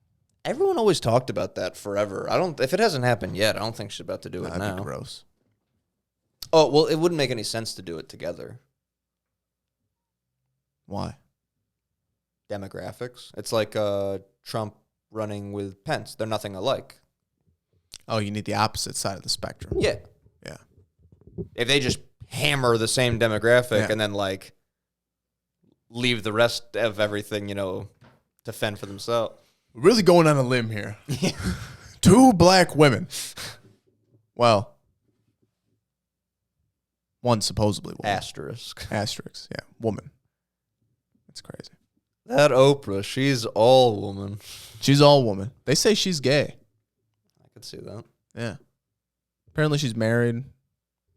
Everyone always talked about that forever. If it hasn't happened yet, I don't think she's about to do it now. That'd be gross. Oh, well, it wouldn't make any sense to do it together. Why? Demographics. It's like Trump running with Pence. They're nothing alike. Oh, you need the opposite side of the spectrum. Yeah. Yeah. If they just hammer the same demographic and then, like, leave the rest of everything, you know, to fend for themselves. We're really going on a limb here. 2 black women. Well, one supposedly woman. Asterisk. Yeah. Woman. That's crazy. That Oprah, she's all woman. She's all woman. They say she's gay. I could see that. Yeah. Apparently she's married.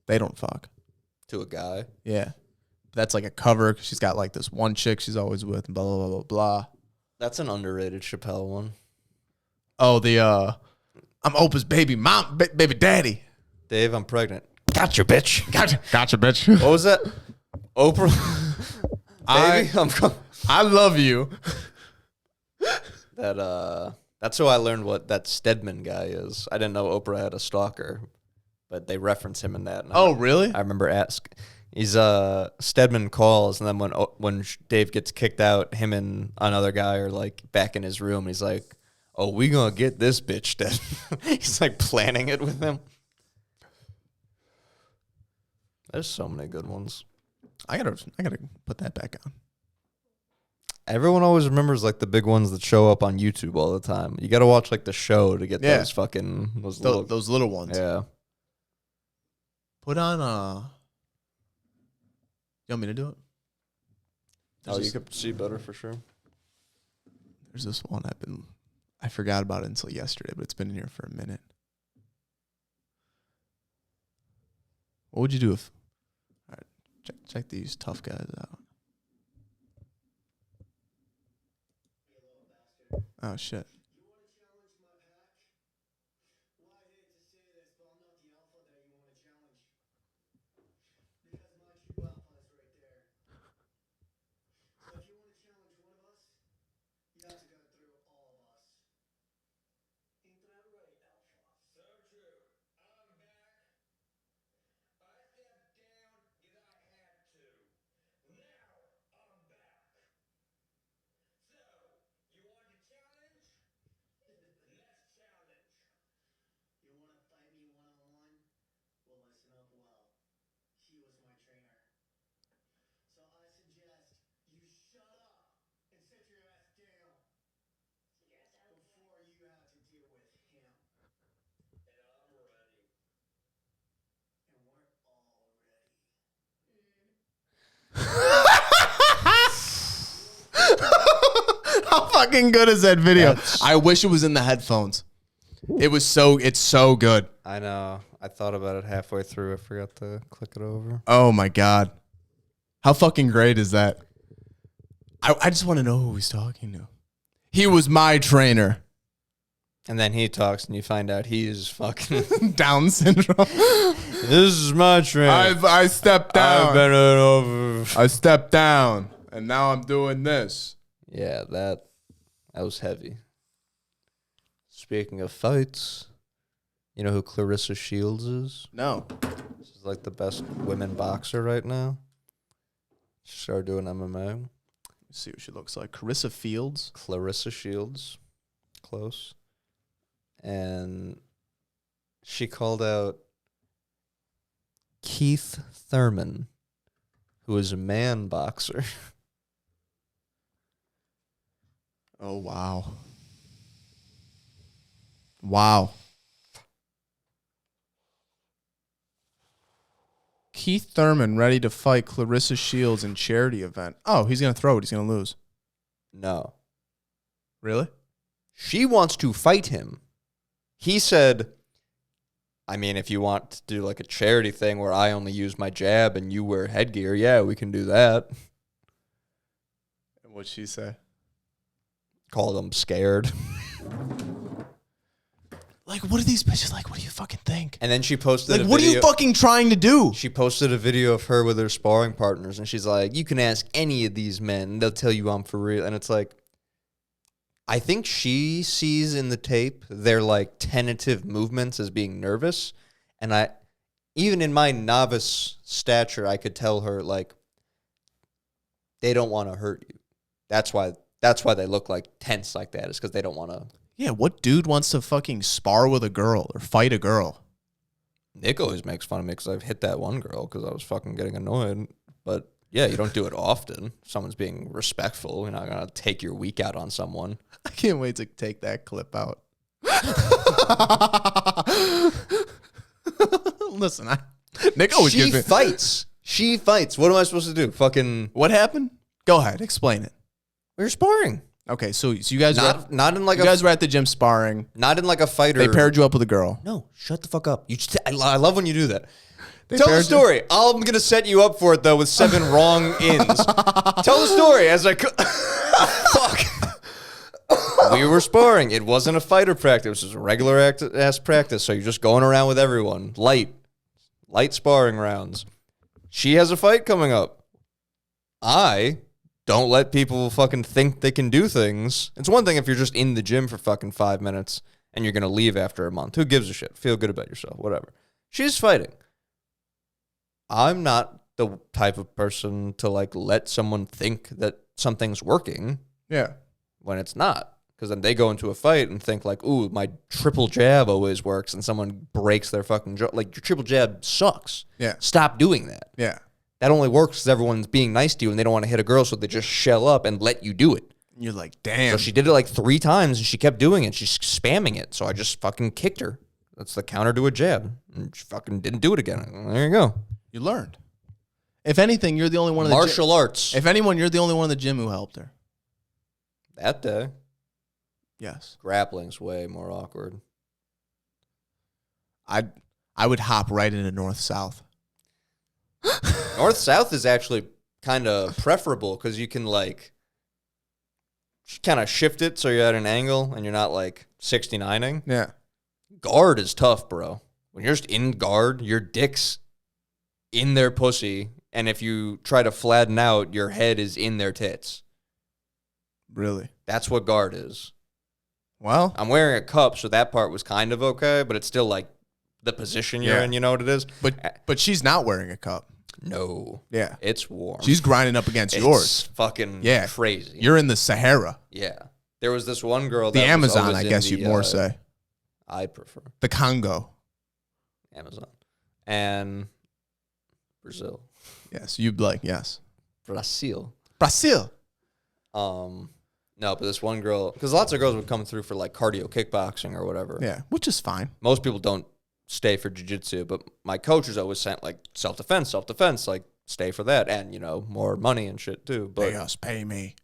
They don't fuck. To a guy. Yeah. That's like a cover because she's got like this one chick she's always with and blah, blah, blah, blah, blah. That's an underrated Chappelle one. Oh, I'm Oprah's baby mom, baby daddy. Dave, I'm pregnant. Gotcha, bitch. Gotcha, bitch. What was that? Oprah? Baby, I love you. That's how I learned what that Stedman guy is. I didn't know Oprah had a stalker, but they reference him in that. And Really? I remember he's Stedman calls, and then when Dave gets kicked out, him and another guy are like back in his room. And he's like, "Oh, we gonna get this bitch dead." He's like planning it with him. There's so many good ones. I gotta put that back on. Everyone always remembers like the big ones that show up on YouTube all the time. You got to watch like the show to get those fucking those little ones. Yeah. Put on you want me to do it? You could see better for sure. There's this one I forgot about it until yesterday, but it's been in here for a minute. What would you do if? All right, check these tough guys out. Oh shit. How fucking good is that video? I wish it was in the headphones. It's so good. I know. I thought about it halfway through. I forgot to click it over. Oh my God. How fucking great is that? I just want to know who he's talking to. He was my trainer. And then he talks and you find out he's fucking Down syndrome. This is my trainer. I stepped down. I've been over. I stepped down. And now I'm doing this. Yeah, that was heavy. Speaking of fights, you know who Clarissa Shields is? No. She's like the best women boxer right now. She started doing MMA. Let's see what she looks like. Clarissa Fields. Clarissa Shields. Close. And she called out Keith Thurman, who is a man boxer. Oh, wow. Wow. Keith Thurman ready to fight Clarissa Shields in charity event. Oh, he's going to throw it. He's going to lose. No. Really? She wants to fight him. He said, I mean, if you want to do like a charity thing where I only use my jab and you wear headgear, yeah, we can do that. And what'd she say? Called him scared. Like, what are these bitches like? What do you fucking think? And then she posted like, what are you fucking trying to do? She posted a video of her with her sparring partners, and she's like, you can ask any of these men, they'll tell you I'm for real. And it's like, I think she sees in the tape their like tentative movements as being nervous. And even in my novice stature, I could tell her like, they don't want to hurt you. That's why they look like tense like that, is because they don't want to. Yeah, what dude wants to fucking spar with a girl or fight a girl? Nick always makes fun of me because I've hit that one girl because I was fucking getting annoyed. But yeah, you don't do it often. If someone's being respectful. You're not going to take your week out on someone. I can't wait to take that clip out. Listen, Nick always gives me... She fights. What am I supposed to do? Fucking... What happened? Go ahead. Explain it. We were sparring. Okay, so you guys not in like you guys were at the gym sparring. Not in like a fighter. They paired you up with a girl. No, shut the fuck up. I love when you do that. Tell the story. I'm gonna set you up for it though with 7 wrong ins. Tell the story as I fuck. We were sparring. It wasn't a fighter practice. It was a regular ass practice. So you're just going around with everyone. Light sparring rounds. She has a fight coming up. I don't let people fucking think they can do things. It's one thing if you're just in the gym for fucking 5 minutes and you're going to leave after a month. Who gives a shit? Feel good about yourself, whatever. She's fighting. I'm not the type of person to like let someone think that something's working. Yeah. When it's not. Because then they go into a fight and think like, ooh, my triple jab always works, and someone breaks their fucking jaw. Like, your triple jab sucks. Yeah. Stop doing that. Yeah. that only works because everyone's being nice to you and they don't want to hit a girl, so they just shell up and let you do it. You're like, damn. So she did it like 3 times and she kept doing it. She's spamming it. So I just fucking kicked her. That's the counter to a jab. And she fucking didn't do it again. There you go. You learned. If anything, you're the only one in the Martial arts. If anyone, you're the only one in the gym who helped her. That day. Yes. Grappling's way more awkward. I would hop right into north-south. North-south is actually kind of preferable because you can like kind of shift it so you're at an angle and you're not like 69ing. Yeah. Guard is tough, bro. When you're just in guard, your dick's in their pussy, and if you try to flatten out, your head is in their tits. Really? That's what guard is. Well, I'm wearing a cup, so that part was kind of okay, but it's still like the position you're in, you know what it is? But she's not wearing a cup. No. Yeah. It's warm. She's grinding up against yours. It's fucking crazy. You're in the Sahara. Yeah. There was this one girl the that Amazon, was I in guess the, you'd more say. I prefer the Congo. Amazon. And Brazil. Yes, you'd like, yes. Brazil. No, but this one girl, because lots of girls would come through for like cardio kickboxing or whatever. Yeah, which is fine. Most people don't stay for jiu-jitsu, but my coaches always sent like self-defense, like stay for that, and you know, more money and shit too. But pay me.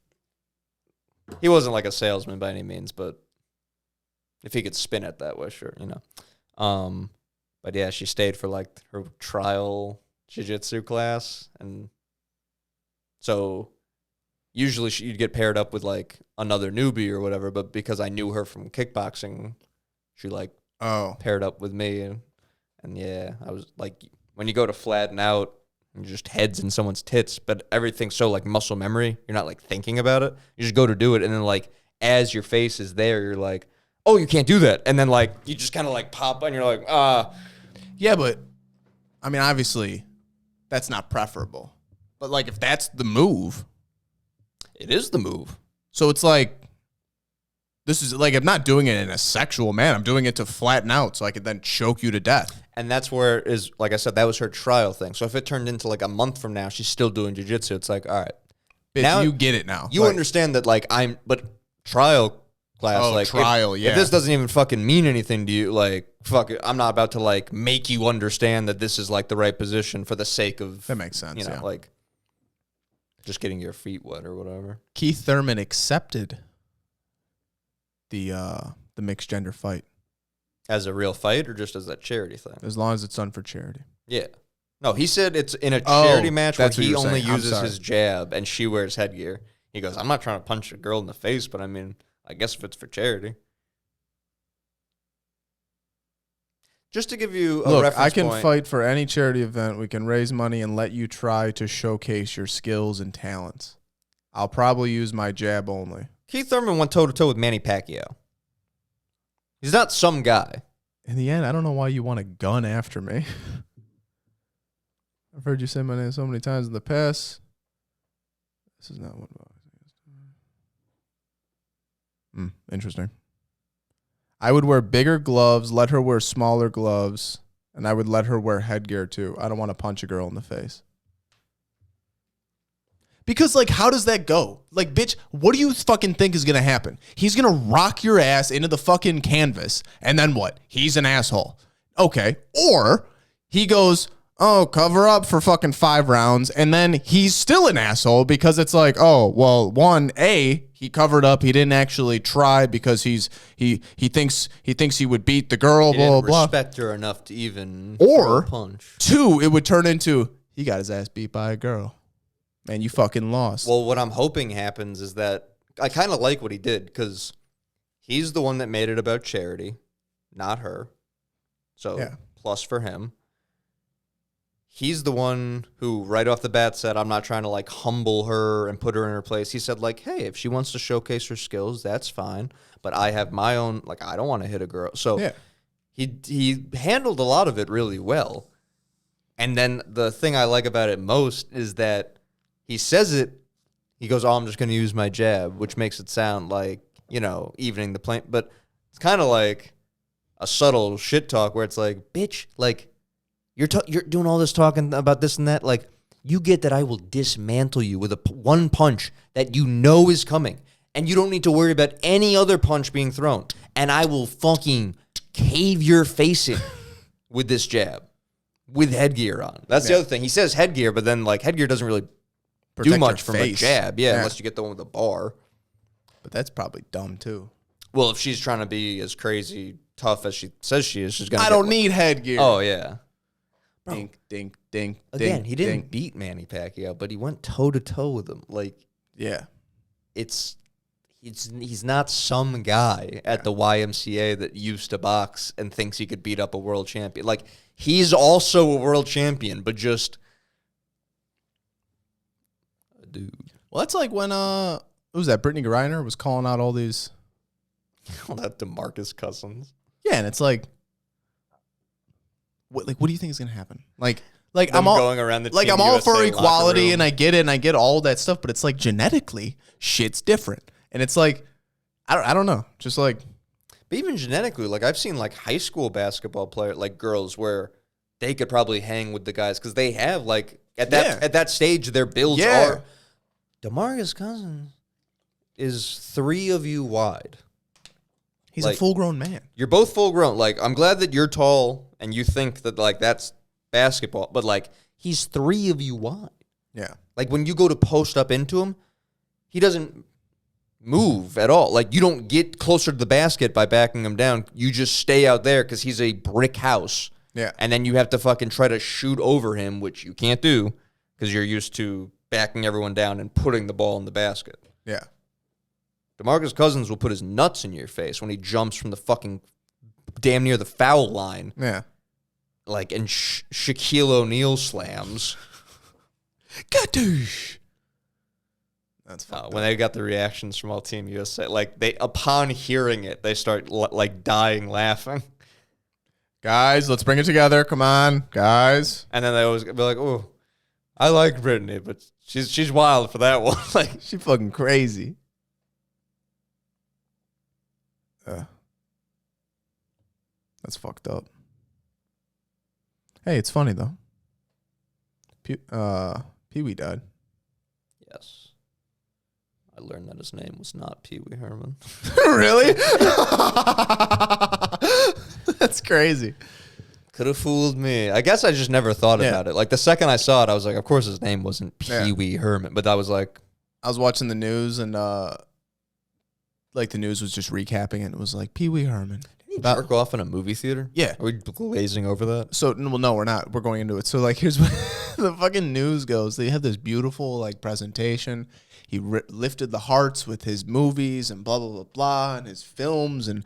He wasn't like a salesman by any means, but if he could spin it that way, sure, you know. But yeah, she stayed for like her trial jiu-jitsu class, and so usually you'd get paired up with like another newbie or whatever, but because I knew her from kickboxing, she like paired up with me, and yeah, I was like, when you go to flatten out, you're just heads in someone's tits, but everything's so like muscle memory, you're not like thinking about it. You just go to do it, and then like as your face is there, you're like, oh, you can't do that, and then like you just kind of like pop and you're like, yeah, but I mean, obviously, that's not preferable. But like, if that's the move, it is the move. So it's like, this is like, I'm not doing it in a sexual manner. I'm doing it to flatten out so I could then choke you to death. And that's where it is, like I said, that was her trial thing. So if it turned into like a month from now, she's still doing jiu-jitsu, it's like, all right. Bitch, now you get it now. You like, understand that like but trial class, like trial, if this doesn't even fucking mean anything to you, like fuck it, I'm not about to like make you understand that this is like the right position for the sake of, that makes sense, you know, like just getting your feet wet or whatever. Keith Thurman accepted the mixed gender fight. As a real fight or just as a charity thing? As long as it's done for charity. Yeah. No, he said it's in a charity match where he only saying. uses his jab and she wears headgear. He goes, I'm not trying to punch a girl in the face, but I mean, I guess if it's for charity. Just to give you a reference I can point, fight for any charity event. We can raise money and let you try to showcase your skills and talents. I'll probably use my jab only. Keith Thurman went toe-to-toe with Manny Pacquiao. He's not some guy. In the end, I don't know why you want a gun after me. I've heard you say my name so many times in the past. This is not what interesting. I would wear bigger gloves, let her wear smaller gloves, and I would let her wear headgear too. I don't want to punch a girl in the face. Because, like, how does that go? Like, bitch, what do you fucking think is going to happen? He's going to rock your ass into the fucking canvas, and then what? He's an asshole. Okay. Or he goes, oh, cover up for fucking 5 rounds, and then he's still an asshole because it's like, oh, well, he covered up. He didn't actually try because he thinks he would beat the girl, blah, blah, blah. Respect her enough to even or punch. 2, it would turn into, he got his ass beat by a girl. Man, you fucking lost. Well, what I'm hoping happens is that I kind of like what he did because he's the one that made it about charity, not her. So plus for him. He's the one who right off the bat said, I'm not trying to like humble her and put her in her place. He said like, hey, if she wants to showcase her skills, that's fine. But I have my own, like, I don't want to hit a girl. So he handled a lot of it really well. And then the thing I like about it most is that he says it, he goes, oh, I'm just going to use my jab, which makes it sound like, you know, evening the plane. But it's kind of like a subtle shit talk where it's like, bitch, like, you're doing all this talking about this and that. Like, You get that I will dismantle you with one punch that you know is coming, and you don't need to worry about any other punch being thrown. And I will fucking cave your face in with this jab, with headgear on. That's the other thing. He says headgear, but then like headgear doesn't really do much from a jab. Yeah, unless you get the one with the bar. But that's probably dumb too. Well, if she's trying to be as crazy tough as she says she is, she's gonna. I don't need headgear. Oh yeah. Bro. Dink, dink, dink. Again, he didn't dink. beat Manny Pacquiao, but he went toe to toe with him. Like, yeah, he's not some guy at the YMCA that used to box and thinks he could beat up a world champion. Like, he's also a world champion, but just a dude. Well, that's like when who was that? Brittany Griner was calling out all these. All that DeMarcus Cousins. Yeah, and it's like. What do you think is gonna happen? Like them I'm all going around the like Team I'm all for USA equality, locker and I get it, and I get all that stuff, but it's like genetically, shit's different, and it's like I don't know, just like. But even genetically, like I've seen like high school basketball player, like girls, where they could probably hang with the guys because they have like at that stage their builds are. DeMarcus Cousins is 3 of you wide. He's like, a full-grown man. You're both full-grown. Like, I'm glad that you're tall and you think that, like, that's basketball. But, like, he's 3 of you wide. Yeah. Like, when you go to post up into him, he doesn't move at all. Like, you don't get closer to the basket by backing him down. You just stay out there because he's a brick house. Yeah. And then you have to fucking try to shoot over him, which you can't do because you're used to backing everyone down and putting the ball in the basket. Yeah. DeMarcus Cousins will put his nuts in your face when he jumps from the fucking damn near the foul line. Yeah. Like, and Shaquille O'Neal slams. Gadoosh. That's when they got the reactions from all Team USA, like, they, upon hearing it, they start, like, dying laughing. Guys, let's bring it together. Come on, guys. And then they always be like, oh, I like Brittany, but she's wild for that one. Like, she fucking crazy. That's fucked up. Hey, it's funny though. Pee-wee died. Yes. I learned that his name was not Pee Wee Herman. Really? That's crazy. Could have fooled me. I guess I just never thought about it. Like, the second I saw it, I was like, of course his name wasn't Pee Wee Herman. But I was like... I was watching the news and, like, the news was just recapping it. And it was like, Pee Wee Herman. Did he jerk off in a movie theater? Yeah. Are we glazing over that? So, well, no, we're not. We're going into it. So, like, here's what the fucking news goes. They have this beautiful, like, presentation. He lifted the hearts with his movies and blah, blah, blah, blah, and his films and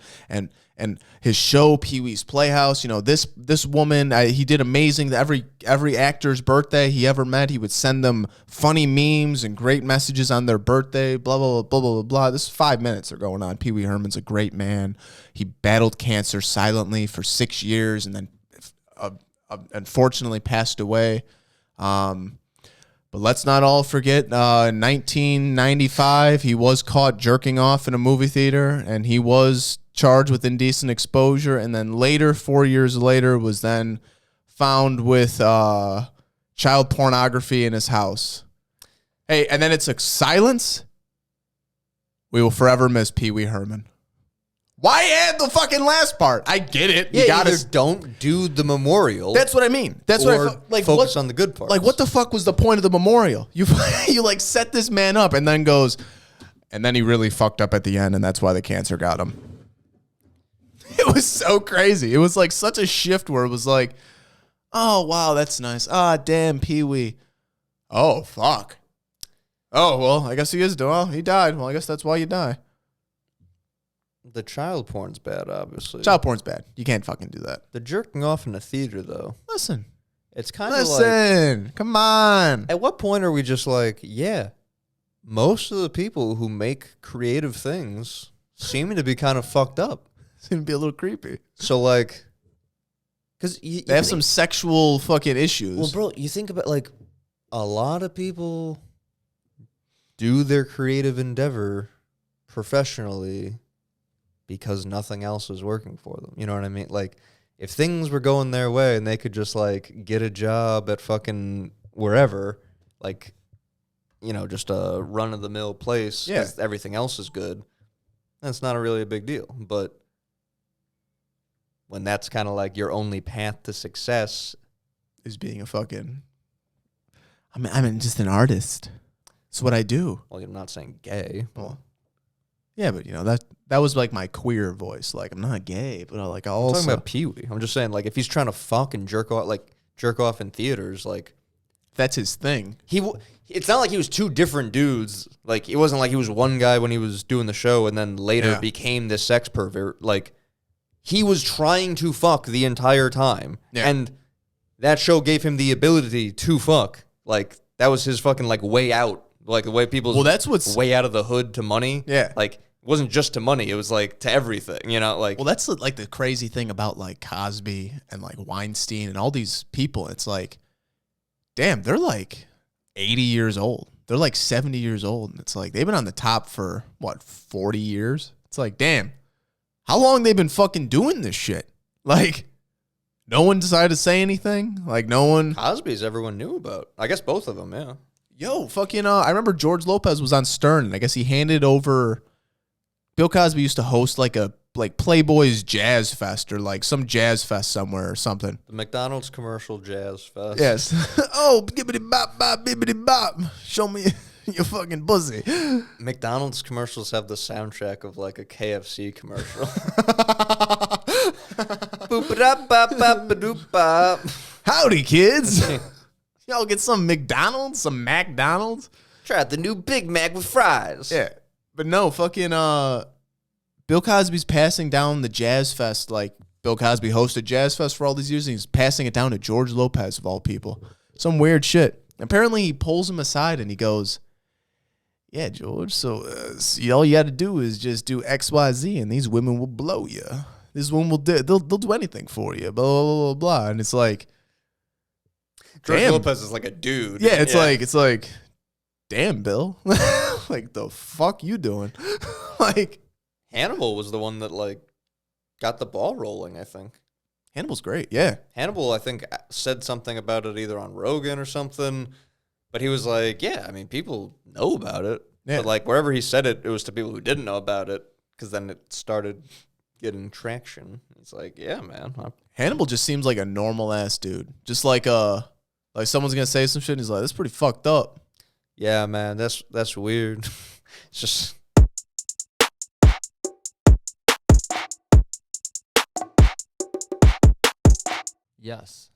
his show, Pee-wee's Playhouse. You know, this woman, he did amazing. Every actor's birthday he ever met, he would send them funny memes and great messages on their birthday, blah, blah, blah, blah, blah, blah. This is 5 minutes are going on. Pee Wee Herman's a great man. He battled cancer silently for 6 years and then unfortunately passed away. But let's not all forget, in 1995, he was caught jerking off in a movie theater, and he was charged with indecent exposure, and then later, 4 years later, was then found with child pornography in his house. Hey, and then it's a silence. We will forever miss Pee Wee Herman. Why add the fucking last part? I get it. Yeah, you gotta don't do the memorial. That's what I mean. That's what I like. Focus on the good part. Like, what the fuck was the point of the memorial? You like set this man up and then goes, and then he really fucked up at the end, and that's why the cancer got him. It was so crazy. It was like such a shift where it was like, oh wow, that's nice. Ah, damn, Pee Wee. Oh fuck. Oh well, I guess he is. Well, he died. Well, I guess that's why you die. The child porn's bad, obviously. Child porn's bad. You can't fucking do that. The jerking off in a theater, though. Listen. It's kind of like... Listen. Come on. At what point are we just like, yeah, most of the people who make creative things seem to be kind of fucked up. Seem to be a little creepy. So, like... Because they have some sexual fucking issues. Well, bro, you think about, like, a lot of people do their creative endeavor professionally because nothing else is working for them. You know what I mean? Like, if things were going their way and they could just, like, get a job at fucking wherever, like, just a run of the mill place. Yeah. 'Cause everything else is good. That's not really a big deal. But when that's kind of like your only path to success, Is being a fucking. I'm just an artist. It's what I do. well, I'm not saying gay. Well, yeah, but that was like my queer voice. Like, I'm not gay, but I I'm also talking about Pee Wee. I'm just saying, like, if he's trying to fuck and jerk off in theaters, like, that's his thing. it's not like he was two different dudes. Like, it wasn't like he was one guy when he was doing the show and then later Yeah. became this sex pervert. Like, he was trying to fuck the entire time. Yeah. And that show gave him the ability to fuck. Like, that was his fucking, like, way out. Like, the way people's Well, that's what's way out of the hood to money. Yeah. Like, it wasn't just to money. It was, like, to everything, like. Well, that's like the crazy thing about like Cosby and like Weinstein and all these people. It's like, damn, they're like 80 years old. They're like 70 years old. And it's like, they've been on the top for what, 40 years? It's like, damn, how long they been fucking doing this shit? Like, no one decided to say anything. Like, no one. Cosby's everyone knew about. I guess both of them, yeah. Yo, fucking, I remember George Lopez was on Stern, and I guess he handed over. Bill Cosby used to host like Playboy's Jazz Fest or like some jazz fest somewhere or something. The McDonald's commercial jazz fest. Yes. Oh, bibbity bop bop bibbity bop. Show me your fucking pussy. McDonald's commercials have the soundtrack of like a KFC commercial. Boop-a-dop-bop-bop-a-doop-bop. Howdy, kids. Y'all get some McDonald's, some McDonald's. Try out the new Big Mac with fries. Yeah. But no, fucking Bill Cosby's passing down the Jazz Fest. Like, Bill Cosby hosted Jazz Fest for all these years, and he's passing it down to George Lopez, of all people. Some weird shit. Apparently, he pulls him aside, and he goes, yeah, George, so all you got to do is just do X, Y, Z, and these women will blow you. These women will they'll do anything for you, blah, blah, blah, blah. And it's like, George damn. Lopez is like a dude. Yeah, it's like, damn, Bill. Like, the fuck you doing? Like, Hannibal was the one that like got the ball rolling, I think. Hannibal's great, yeah. Hannibal, I think, said something about it either on Rogan or something. But he was like, yeah, I mean, people know about it. Yeah. But like wherever he said it, it was to people who didn't know about it because then it started getting traction. It's like, yeah, man. Hannibal just seems like a normal ass dude. Just like someone's gonna say some shit and he's like, that's pretty fucked up. Yeah, man, that's weird. It's just Yes.